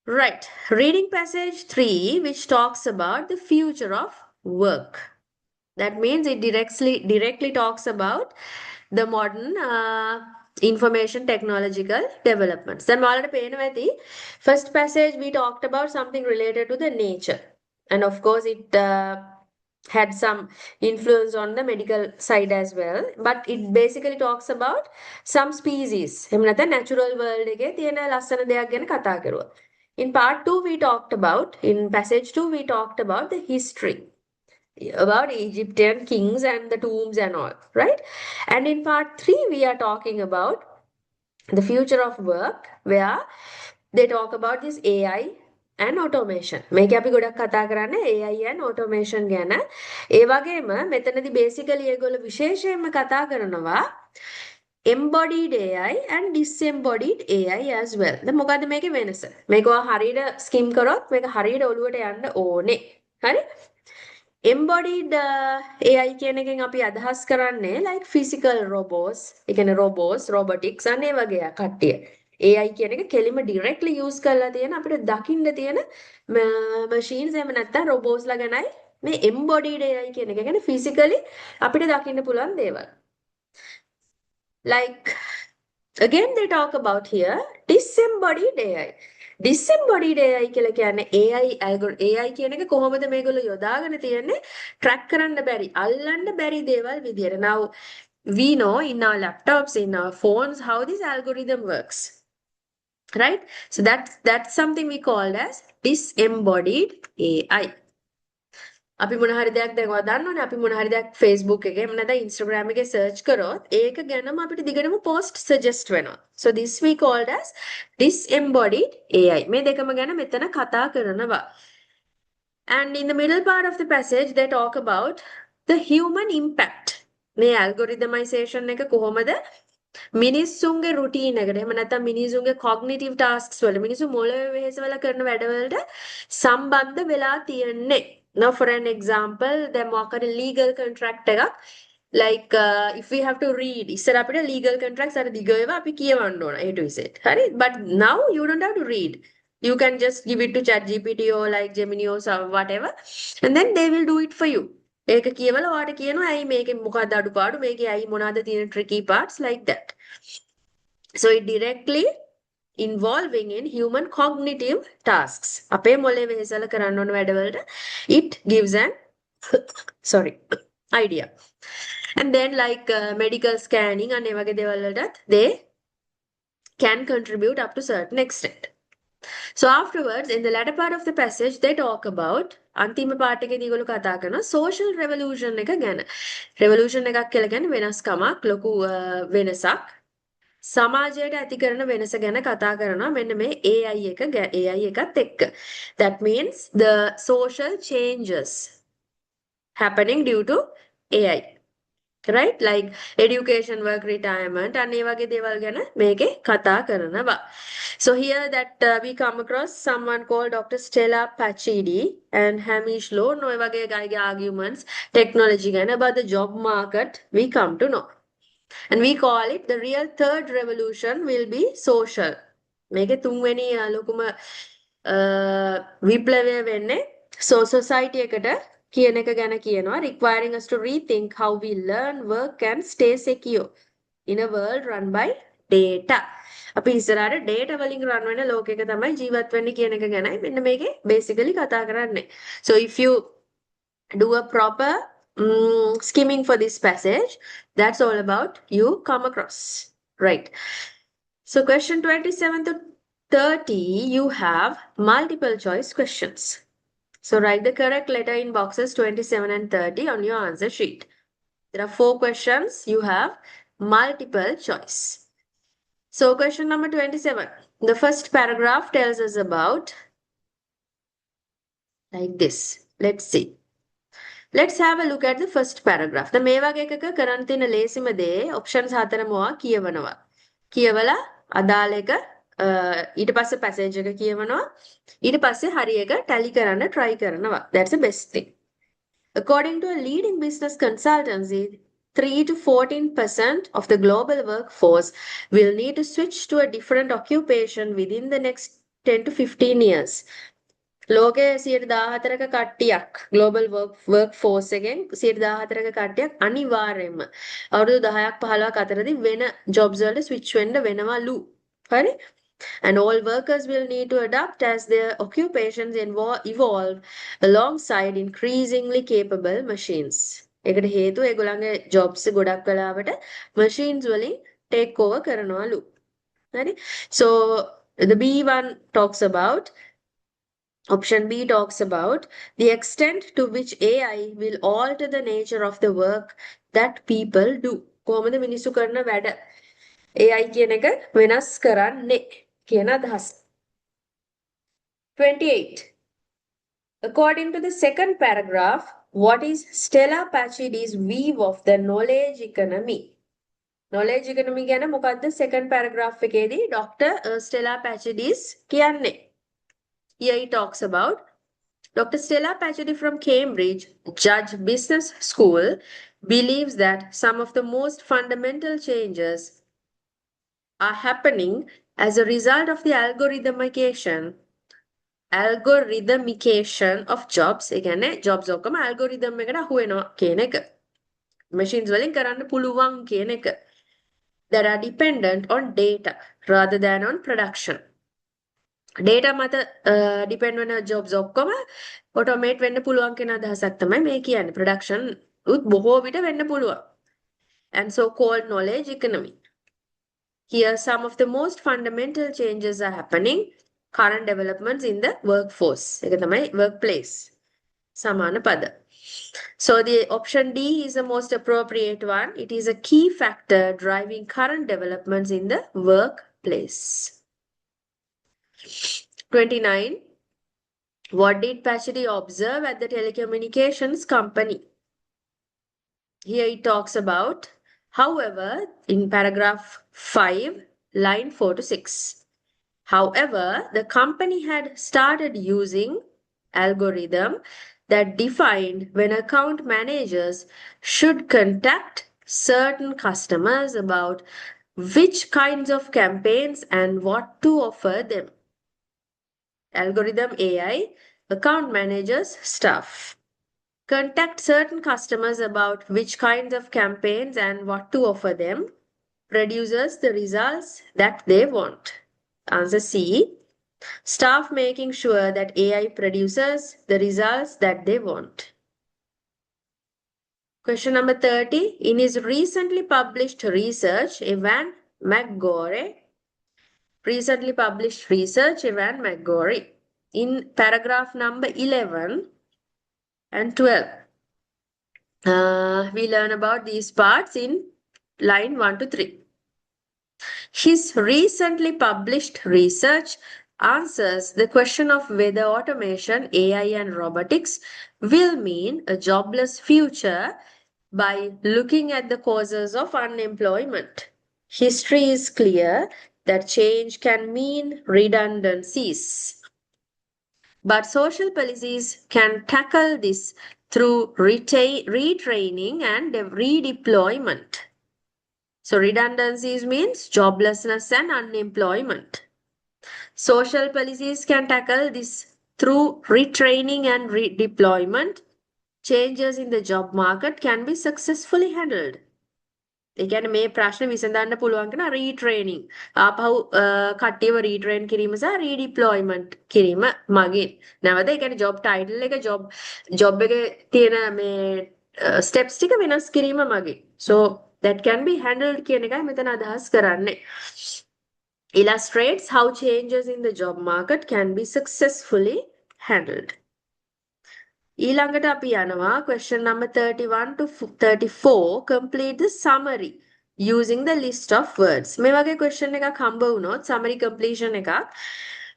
Right, reading passage 3, which talks about the future of work. That means it directly talks about the modern information technological developments. Then first passage we talked about something related to the nature. And of course it had some influence on the medical side as well. But it basically talks about some species. Natural world එකේ තියෙන ලස්සන දෙයක් ගැන කතා කරුවා. In part 2 we talked about, in passage 2 we talked about the history, about Egyptian kings and the tombs and all, right? And in part 3 we are talking about the future of work, where they talk about this AI and automation. මේක අපි ගොඩක් කතා කරන්නේ AI and automation ගැන. ඒ වගේම මෙතනදී basically ඒගොල්ලෝ විශේෂයෙන්ම කතා කරනවා embodied AI and disembodied AI as well. දැන් මොකද්ද මේකේ වෙනස? මේක ඔයා හරියට ස්කිම් කරොත් මේක හරියට ඔලුවට යන්න ඕනේ. හරි? Embodied AI කියන එකෙන් අපි අදහස් කරන්නේ like physical robots, ඒ කියන්නේ robots, robotics අනේ වගේ කට්ටිය. AI කියන එක කෙලිම directly use කරලා තියෙන අපිට දකින්න තියෙන machines එහෙම නැත්නම් robots ලා ගැනයි මේ embodied AI කියන එක. කියන්නේ physically අපිට දකින්න පුළුවන් දේවල්. Like again they talk about here disembodied AI. Disembodied AI කියලා කියන්නේ AI කියන එක කොහොමද මේගොල්ලෝ යොදාගෙන තියෙන්නේ track කරන්න බැරි, අල්ලන්න බැරි දේවල් විදියට. Now we know in our laptops, in our phones, how this algorithm works, right? So that's something we call as disembodied AI. අපි මොන හරි දෙයක් දැන් ඔයා දන්නවනේ අපි මොන හරි දෙයක් Facebook එකේ එහෙම නැත්නම් Instagram එකේ search කරොත් ඒක ගැනම අපිට දිගටම post suggest වෙනවා. So this we called as disembodied AI. මේ දෙකම ගැන මෙතන කතා කරනවා. And in the middle part of the passage they talk about the human impact. මේ algorithmization එක කොහොමද මිනිස්සුන්ගේ routine එකට එහෙම නැත්නම් මිනිස්සුන්ගේ cognitive tasks වල මිනිස්සු මොළේ වෙහෙසවල කරන වැඩවලට සම්බන්ධ වෙලා තියෙන්නේ. Now for an example, දැන් මොකක්ද legal contract එකක් like if we have to read ඉස්සර අපිට legal contracts අර දිග ඒවා අපි කියවන්න ඕන A to Z. හරි? But now you don't have to read. You can just give it to ChatGPT or like Gemini or whatever and then they will do it for you. ඒක කියවලා ඔයාට කියනවා ඇයි මේකේ මොකක්ද අඩුපාඩු මේකේ ඇයි මොනවාද තියෙන tricky parts like that. So it directly involving in human cognitive tasks. අපේ මොලේ වෙහෙසල කරන්න ඕන වැඩවලට it gives an sorry idea. And then like medical scanning and ඒ වගේ දේවල් වලටත් they can contribute up to certain extent. So afterwards, in the latter part of the passage, they talk about අන්තිම part එකේදී ඒගොල්ලෝ කතා කරනවා social revolution එක ගැන. revolution එකක් කියලා කියන්නේ වෙනස්කමක්, ලොකු වෙනසක්. සමාජයට ඇති කරන වෙනස ගැන කතා කරනවා මෙන්න මේ AI එකත් එක්ක. That means the social changes happening due to AI. Right? Like education, work, retirement, and ඒ වගේ දේවල් ගැන මේකේ කතා කරනවා. So here that we come across someone called Dr. Stella Pachidi and Hamish Lowe. ඔය වගේ ගායගේ arguments, technology ගැන about the job market we come to know. And we call it the real third revolution will be social. මේකේ තුන්වෙනි ලොකුම විප්ලවය වෙන්නේ society එකට කියන එක ගැන කියනවා requiring us to rethink how we learn, work and stay secure in a world run by data. අපි ඉස්සරහට data වලින් run වෙන ලෝකයක තමයි ජීවත් වෙන්නේ කියන එක ගැනයි මෙන්න මේකේ basically කතා කරන්නේ. So if you do a proper skimming for this passage, that's all about you come across. Right. So question 27 to 30, you have multiple choice questions. So write the correct letter in boxes 27 and 30 on your answer sheet. There are 4 questions. You have multiple choice. So question number 27. The first paragraph tells us about like this. Let's see. Let's have a look at the first paragraph. The මේ වගේ එකක කරන්න තියෙන ලේසිම දේ options හතරම කියවනවා. කියවලා අදාළ එක ඊට පස්සේ passage එක කියවනවා. ඊට පස්සේ හරි එක tally කරන්න try කරනවා. That's the best thing. According to a leading business consultancy, 3 to 14% of the global workforce will need to switch to a different occupation within the next 10 to 15 years. ලෝකයේ 14ක කට්ටියක් global workforce එකෙන් 14ක කට්ටියක් අනිවාර්යයෙන්ම අවුරුදු 10ක් 15ක් අතරදී වෙන jobs වලට switch වෙන්න වෙනවලු. හරි? And all workers will need to adapt as their occupations evolve alongside increasingly capable machines. ඒකට හේතුව ඒගොල්ලන්ගේ jobs ගොඩක් වෙලාවට machines වලින් take over කරනවලු. හරි? So the B1 talks about Option B talks about the extent to which AI will alter the nature of the work that people do. කොහොමද මිනිස්සු කරන වැඩ AI කියන එක වෙනස් කරන්නේ කියන අදහස. 28. According to the second paragraph, what is Stella Pachidi's view of the knowledge economy? Knowledge economy ගැන මොකද්ද second paragraph එකේදී Dr. Stella Pachidis කියන්නේ? Here he talks about Dr. Stella Pachidi from Cambridge Judge Business School believes that some of the most fundamental changes are happening as a result of the algorithmication of jobs. ඒ කියන්නේ jobs ඔක්කොම algorithm එකට අහු වෙනවා කියන එක. Machines වලින් කරන්න පුළුවන් කියන එක. That are dependent on data rather than on production. Data මත depend වෙන jobs ඔක්කොම automate වෙන්න පුළුවන් කියන අදහසක් තමයි මේ කියන්නේ. Production උත් බොහෝ විට වෙන්න පුළුවන්. And so called knowledge economy. Here some of the most fundamental changes are happening. Current developments in the workforce. ඒක තමයි workplace. සමාන පද. So the option D is the most appropriate one. It is a key factor driving current developments in the workplace. 29. What did Pachidi observe at the telecommunications company? Here it talks about, however, in paragraph 5, line 4 to 6. However, the company had started using algorithm that defined when account managers should contact certain customers about which kinds of campaigns and what to offer them. Algorithm AI, account managers stuff. Contact certain customers about which kinds of campaigns and what to offer them produces the results that they want. Answer C. Staff making sure that AI produces the results that they want. Question number 30. In his recently published research, Evan McGorry, in paragraph number 11 and 12, we learn about these parts in line 1 to 3. His recently published research answers the question of whether automation, AI, and robotics will mean a jobless future by looking at the causes of unemployment. History is clear that change can mean redundancies. But social policies can tackle this through retraining and redeployment. So redundancies means joblessness and unemployment. Social policies can tackle this through retraining and redeployment. Changes in the job market can be successfully handled. ඒ කියන්නේ මේ ප්‍රශ්න විසඳන්න පුළුවන් කරන රීට්‍රේනින් ආපහු කට්ටියව රීට්‍රේන් කිරීම සහ රීඩිප්ලොයිමන්ට් කිරීම මගින් නැවත ඒ කියන්නේ ජොබ් ටයිටල් එක ජොබ් එකේ තියෙන මේ ස්ටෙප්ස් ටික වෙනස් කිරීම මගින් so that can be handled කියන එකයි මෙතන අදහස් කරන්නේ illustrates how changes in the job market can be successfully handled ඊළඟට අපි යනවා question number 31 to 34 complete the summary using the list of words මේ වගේ question එකක් හම්බ වුණොත් summary completion එකක්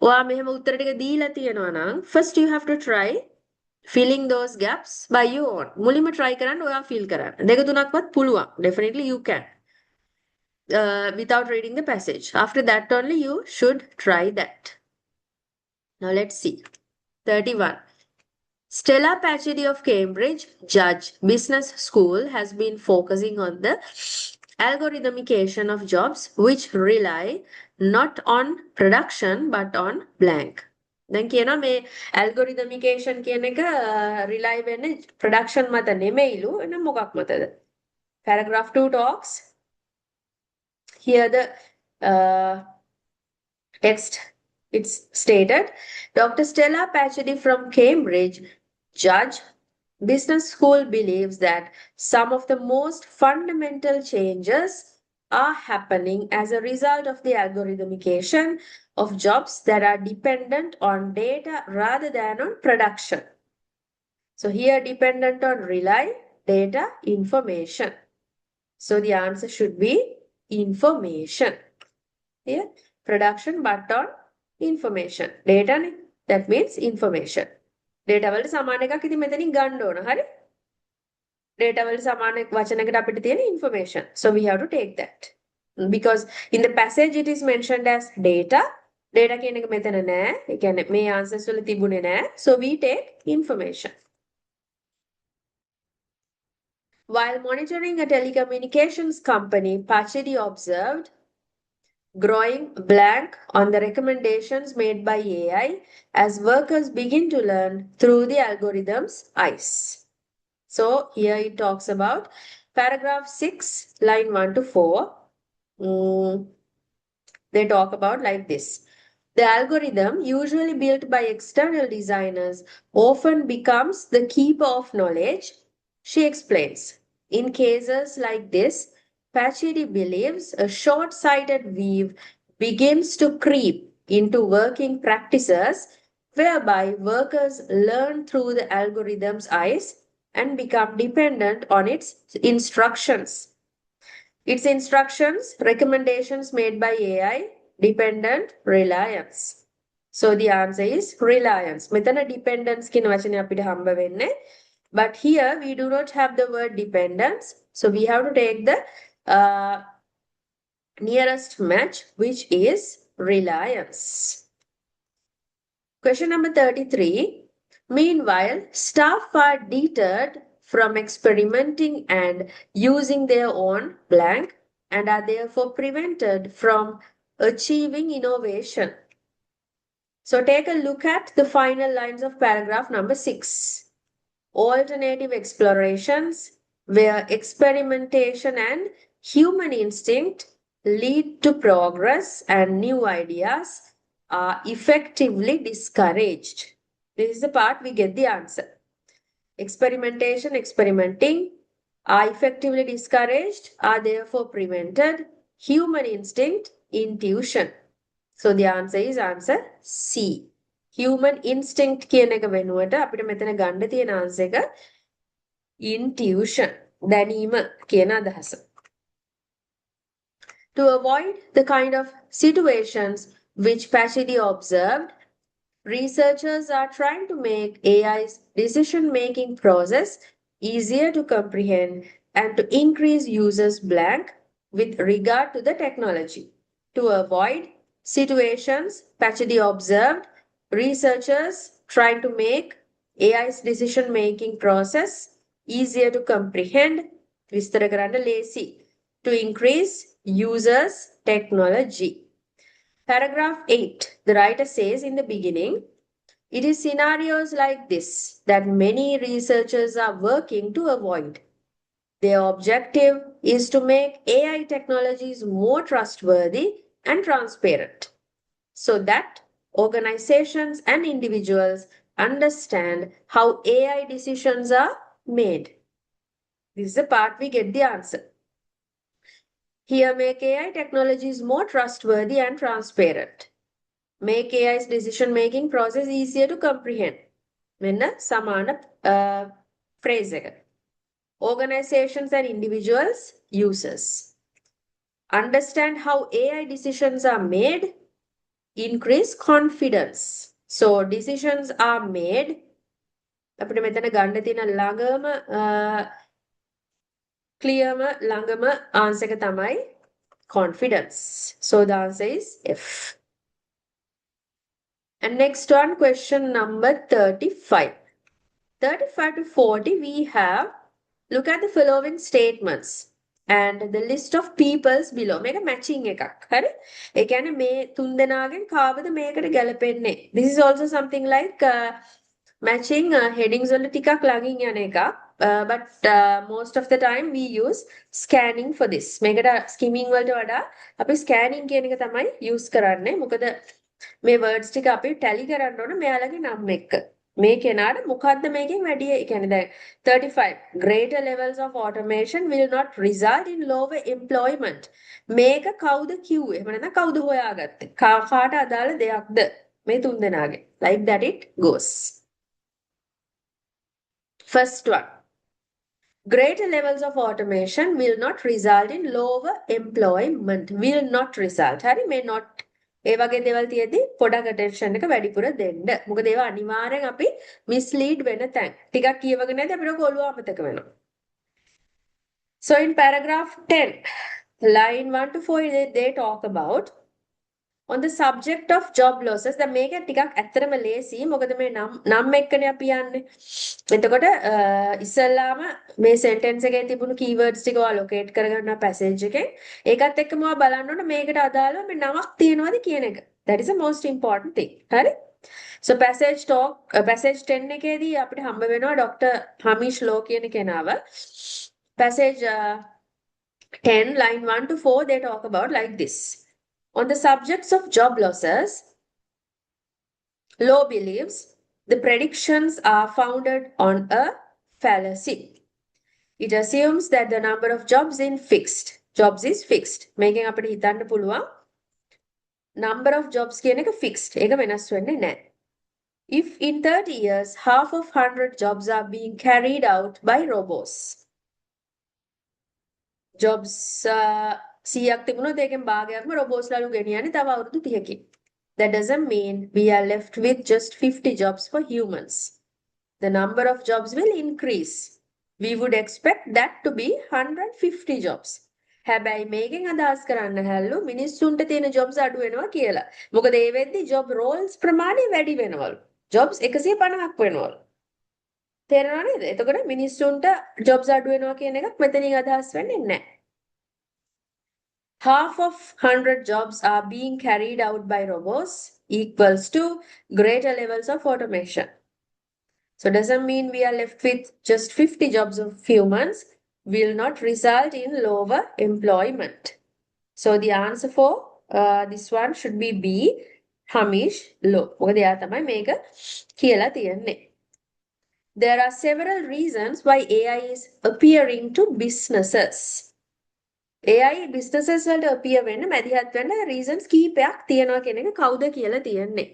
ඔයා මෙහෙම උත්තර ටික දීලා තියෙනවා නම් first you have to try filling those gaps by your own මුලින්ම try කරන්න ඔයා fill කරන්න දෙක තුනක්වත් පුළුවන් definitely you can without reading the passage after that only you should try that now let's see 31 Stella Pacitti of Cambridge Judge Business School has been focusing on the algorithmication of jobs which rely not on production but on blank. දැන් කියනවා මේ algorithmication කියන එක rely වෙන්නේ production මත නෙමෙයිලු එන මොකක් මතද? Paragraph 2 talks here the text it's stated Dr. Stella Pacitti from Cambridge Judge Business School believes that some of the most fundamental changes are happening as a result of the algorithmication of jobs that are dependent on data rather than on production. So here dependent on rely, data, information. So the answer should be information. Here production but on information. Data that means information. Data වලට සමාන එකක් ඉතින් මෙතනින් ගන්න ඕන. හරි? Data වලට සමාන වචනයකට අපිට තියෙන information. So we have to take that. Because in the passage it is mentioned as data. Data කියන එක මෙතන නෑ. ඒ කියන්නේ මේ answers වල තිබුණේ නෑ. So we take information. While monitoring a telecommunications company, Pacitti observed growing blank on the recommendations made by AI as workers begin to learn through the algorithm's eyes. So here it talks about paragraph 6, line 1 to 4. They talk about like this. The algorithm, usually built by external designers, often becomes the keeper of knowledge, she explains. In cases like this, Pacitti believes a short-sighted view begins to creep into working practices whereby workers learn through the algorithm's eyes and become dependent on its instructions. Its instructions, recommendations made by AI, dependent reliance. So the answer is reliance. මෙතන dependence කියන වචනේ අපිට හම්බ වෙන්නේ. But here we do not have the word dependence. So we have to take the nearest match, which is reliance. Question number 33. Meanwhile, staff are deterred from experimenting and using their own blank and are therefore prevented from achieving innovation. So take a look at the final lines of paragraph number 6. alternative explorations where experimentation and human instinct lead to progress and new ideas are effectively discouraged. This is the part we get the answer. Experimentation, experimenting are effectively discouraged, are therefore prevented. Human instinct, intuition. So the answer is answer C. Human instinct කියන එක වෙනුවට අපිට මෙතන ගන්න තියෙන answer එක intuition. දැනීම කියන අදහස. To avoid the kind of situations which Pacitti observed, researchers are trying to make AI's decision-making process easier to comprehend and to increase users' blank with regard to the technology. To avoid situations, Pacitti observed, researchers trying to make AI's decision-making process easier to comprehend, විස්තර කරන්න ලේසි, to increase users' technology. Paragraph 8, the writer says in the beginning, it is scenarios like this that many researchers are working to avoid. Their objective is to make AI technologies more trustworthy and transparent so that organizations and individuals understand how AI decisions are made. This is the part we get the answer. Here, make AI technologies more trustworthy and transparent. Make AI's decision-making process easier to comprehend. මෙන්න සමාන phrase එක. Organizations and individuals, users. Understand how AI decisions are made. Increase confidence. So decisions are made. අපිට මෙතන ගන්න තියෙන ළඟම clearම ළඟම answer එක තමයි confidence. So the answer is F. And next one, question number 35. 35 to 40, we have, look at the following statements and the list of peoples below. මේක matching එකක්. හරි? ඒ කියන්නේ මේ තුන් දෙනාගෙන් කාවද මේකට ගැලපෙන්නේ? This is also something like matching headings වල ටිකක් ළඟින් යන එකක්. But most of the time we use scanning for this. මේකට skimming වලට වඩා අපි scanning කියන එක තමයි use කරන්නේ. මොකද මේ words ටික අපි tally කරන්න ඕන මෙයාලගේ නම් එක්ක. මේ කෙනාට මොකද්ද මේකෙන් වැඩි? ඒ කියන්නේ දැන් 35 greater levels of automation will not result in lower employment. මේක කවුද කිව්වේ? එහෙම නැත්නම් කවුද හොයාගත්තේ? කාට අදාළ දෙයක්ද? මේ තුන් දෙනාගේ. Like that it goes. First one. Greater levels of automation will not result in lower employment. Will not result. හරි may not ඒ වගේ දේවල් තියෙද්දි පොඩක් attention එක වැඩිපුර දෙන්න. මොකද ඒවා අනිවාර්යෙන් අපි mislead වෙන තැන්. ටිකක් කියවගෙන නැද්ද අපිට ඔළුව අමතක වෙනවා. So in paragraph 10, line 1 to 4 they talk about on the subject of job losses. දැන් මේක ටිකක් ඇත්තටම ලේසි. මොකද මේ නම් එක්කනේ අපි යන්නේ. එතකොට ඉස්සල්ලාම මේ sentence එකේ තිබුණු keywords ටික ඔයා locate කරගන්නවා passage එකෙන්. ඒකත් එක්කම ඔයා බලන්න ඕන මේකට අදාළව මේ නමක් තියෙනවද කියන එක. That is the most important thing. හරි? So passage 10 එකේදී අපිට හම්බ වෙනවා Dr. Hamish Law කියන කෙනාව. Passage 10 line 1 to 4 they talk about like this. On the subjects of job losses, Law believes the predictions are founded on a fallacy. It assumes that the number of jobs is fixed. Making අපිට හිතන්න පුළුවන් number of jobs කියන එක fixed. ඒක වෙනස් වෙන්නේ නැහැ. If in 30 years half of 100 jobs are being carried out by robots. Jobs 100ක් තිබුණොත් ඒකෙන් භාගයක්ම robots ලලු ගෙනියන්නේ තව අවුරුදු 30කින්. That doesn't mean we are left with just 50 jobs for humans. The number of jobs will increase. We would expect that to be 150 jobs. හැබැයි මේකෙන් අදහස් කරන්න හැල්ලු මිනිස්සුන්ට තියෙන jobs අඩු වෙනවා කියලා. මොකද ඒ වෙද්දි job roles ප්‍රමාණය වැඩි වෙනවලු. jobs 150ක් වෙනවලු. තේරෙනව නේද? එතකොට මිනිස්සුන්ට jobs අඩු වෙනවා කියන එකක් මෙතනින් අදහස් වෙන්නේ නැහැ. Half of 100 jobs are being carried out by robots equals to greater levels of automation. So doesn't mean we are left with just 50 jobs of humans will not result in lower employment. So the answer for this one should be B. Hamish Low. මොකද එයා තමයි මේක කියලා තියෙන්නේ. There are several reasons why AI is appearing to businesses. AI businesses වලට appear වෙන්න මැදිහත් වෙන්න reasons කීපයක් තියෙනවා කියන එක කවුද කියලා තියෙන්නේ.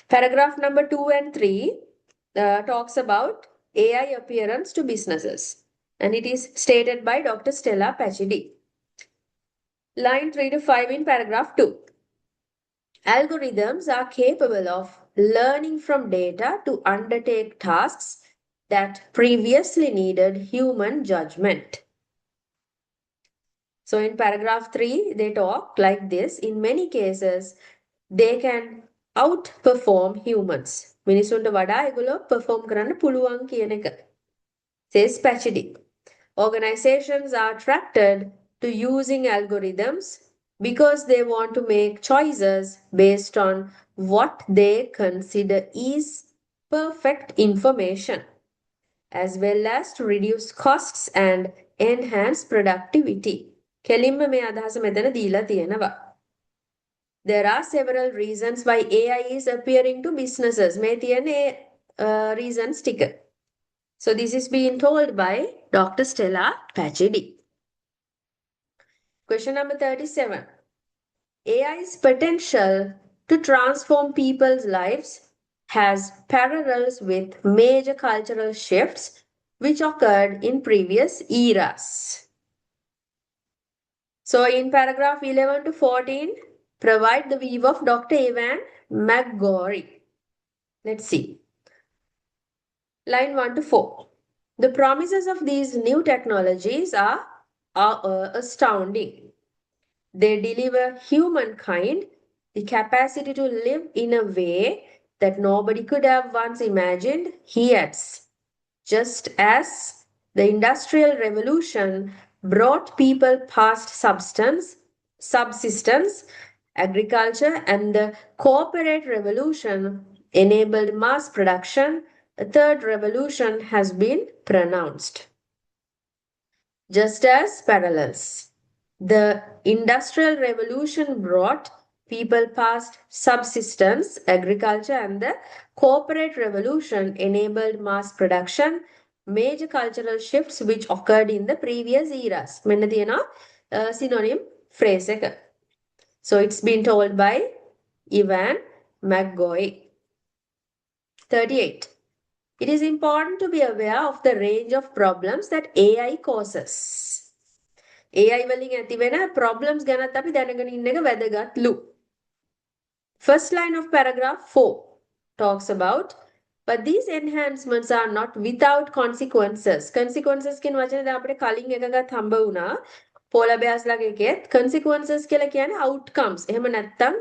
Paragraph number 2 and 3 talks about AI appearance to businesses, and it is stated by Dr. Stella Pachidi. Line 3 to 5 in paragraph 2. Algorithms are capable of learning from data to undertake tasks that previously needed human judgment. So in paragraph 3, they talk like this. In many cases, they can outperform humans. මිනිසුන්ට වඩා ඒගොල්ලෝ perform කරන්න පුළුවන් කියන එක. Says Pachidi. Organizations are attracted to using algorithms because they want to make choices based on what they consider is perfect information, as well as to reduce costs and enhance productivity. කෙලින්ම මේ අදහස මෙතන දීලා තියෙනවා. There are several reasons why AI is appearing to businesses. මේ තියෙන්නේ reasons ටික. So this is being told by Dr. Stella Pachidi. Question number 37. AI's potential to transform people's lives has parallels with major cultural shifts which occurred in previous eras. So in paragraph 11 to 14, provide the view of Dr. Evan McGorry. Let's see. Line 1 to 4. The promises of these new technologies are astounding. They deliver humankind the capacity to live in a way that nobody could have once imagined. He adds, just as the Industrial Revolution brought people past subsistence, agriculture, and the corporate revolution enabled mass production, a third revolution has been pronounced. Just as parallels. The Industrial Revolution brought people past subsistence, agriculture, and the corporate revolution enabled mass production, major cultural shifts which occurred in the previous eras. මෙන්න තියෙනවා synonym phrase එක. So it's been told by Evan McGoy. 38. It is important to be aware of the range of problems that AI causes. AI වලින් ඇති වෙන problems ගැනත් අපි දැනගෙන ඉන්න එක වැදගත්ලු. First line of paragraph 4 talks about, but these enhancements are not without consequences. Consequences කියන වචනේ දැන් අපිට කලින් එකකට හම්බ වුණා. polar bears ලගේ එකෙත් consequences කියලා කියන්නේ outcomes. එහෙම නැත්නම්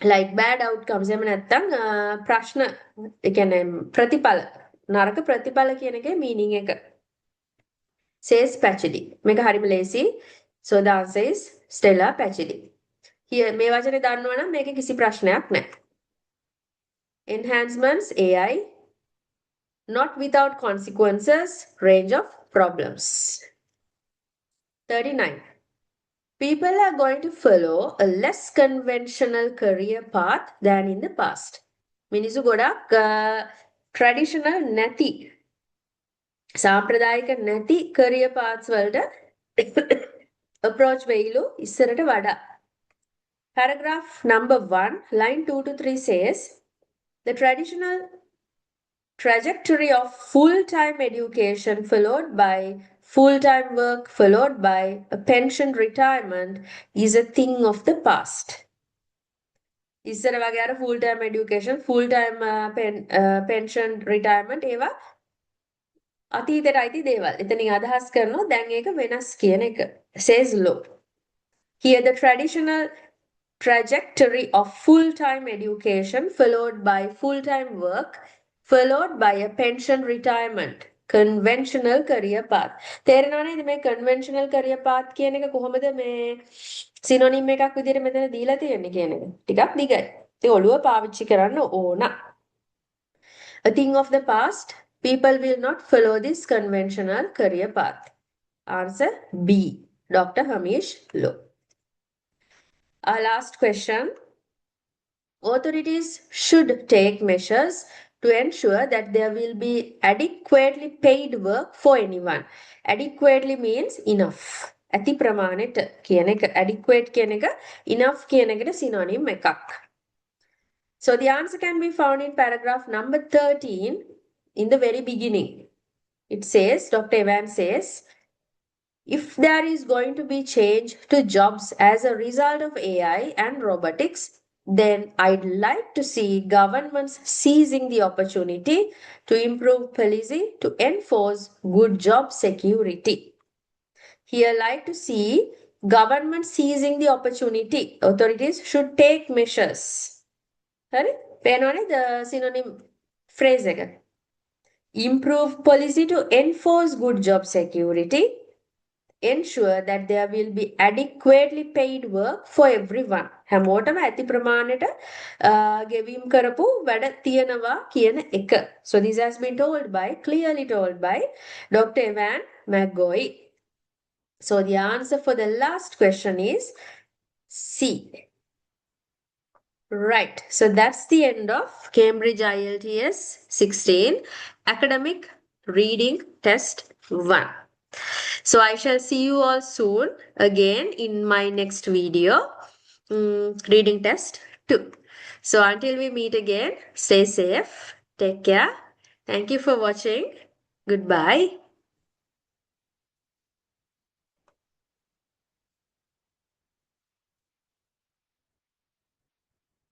like bad outcomes. එහෙම නැත්නම් ප්‍රශ්න ඒ කියන්නේ ප්‍රතිඵල නරක ප්‍රතිඵල කියන එකේ meaning එක. Says Pachidi. මේක හරිම ලේසි. So the answer is Stella Pachidi. Here මේ වචනේ දන්නවා නම් මේකේ කිසි ප්‍රශ්නයක් නැහැ. Enhancements AI not without consequences, range of problems. 39. People are going to follow a less conventional career path than in the past. මිනිස්සු ගොඩක් traditional නැති සාම්ප්‍රදායික නැති career paths වලට approach වෙයිලු ඉස්සරට වඩා. Paragraph number 1, line 2 to 3 says, the traditional trajectory of full-time education followed by full-time work followed by a pension retirement is a thing of the past. ඉස්සර වගේ අර full-time education, full-time pension retirement ඒවා අතීතයට අයිති දේවල්. එතනින් අදහස් කරනවා දැන් ඒක වෙනස් කියන එක. Says Low. Here the traditional trajectory of full-time education followed by full-time work followed by a pension retirement, conventional career path. තේරෙනවනේ ඉතින් මේ conventional career path කියන එක කොහොමද මේ synonym එකක් විදිහට මෙතන දීලා තියෙන්නේ කියන එක. ටිකක් දිගයි. ඉතින් ඔළුව පාවිච්චි කරන්න ඕන. A thing of the past. People will not follow this conventional career path. Answer B. Dr. Hamish Lowe. Our last question. Authorities should take measures to ensure that there will be adequately paid work for anyone. Adequately means enough. ඇති ප්‍රමාණයට කියන එක adequate කියන එක enough කියන එකට synonym එකක්. So the answer can be found in paragraph number 13 in the very beginning. It says, Dr. Evans says, if there is going to be change to jobs as a result of AI and robotics, then I'd like to see governments seizing the opportunity to improve policy to enforce good job security. Here, like to see government seizing the opportunity. Authorities should take measures. Right? The synonym phrase again. Improve policy to enforce good job security. Ensure that there will be adequately paid work for everyone. හැමෝටම ඇති ප්‍රමාණයට ගෙවීම් කරපු වැඩ තියනවා කියන එක. So this has been clearly told by Dr. Evan McGoey. So the answer for the last question is C. Right. So that's the end of Cambridge IELTS 16 Academic Reading Test 1. So I shall see you all soon again in my next video, reading test 2. So until we meet again, stay safe, take care. Thank you for watching. Goodbye.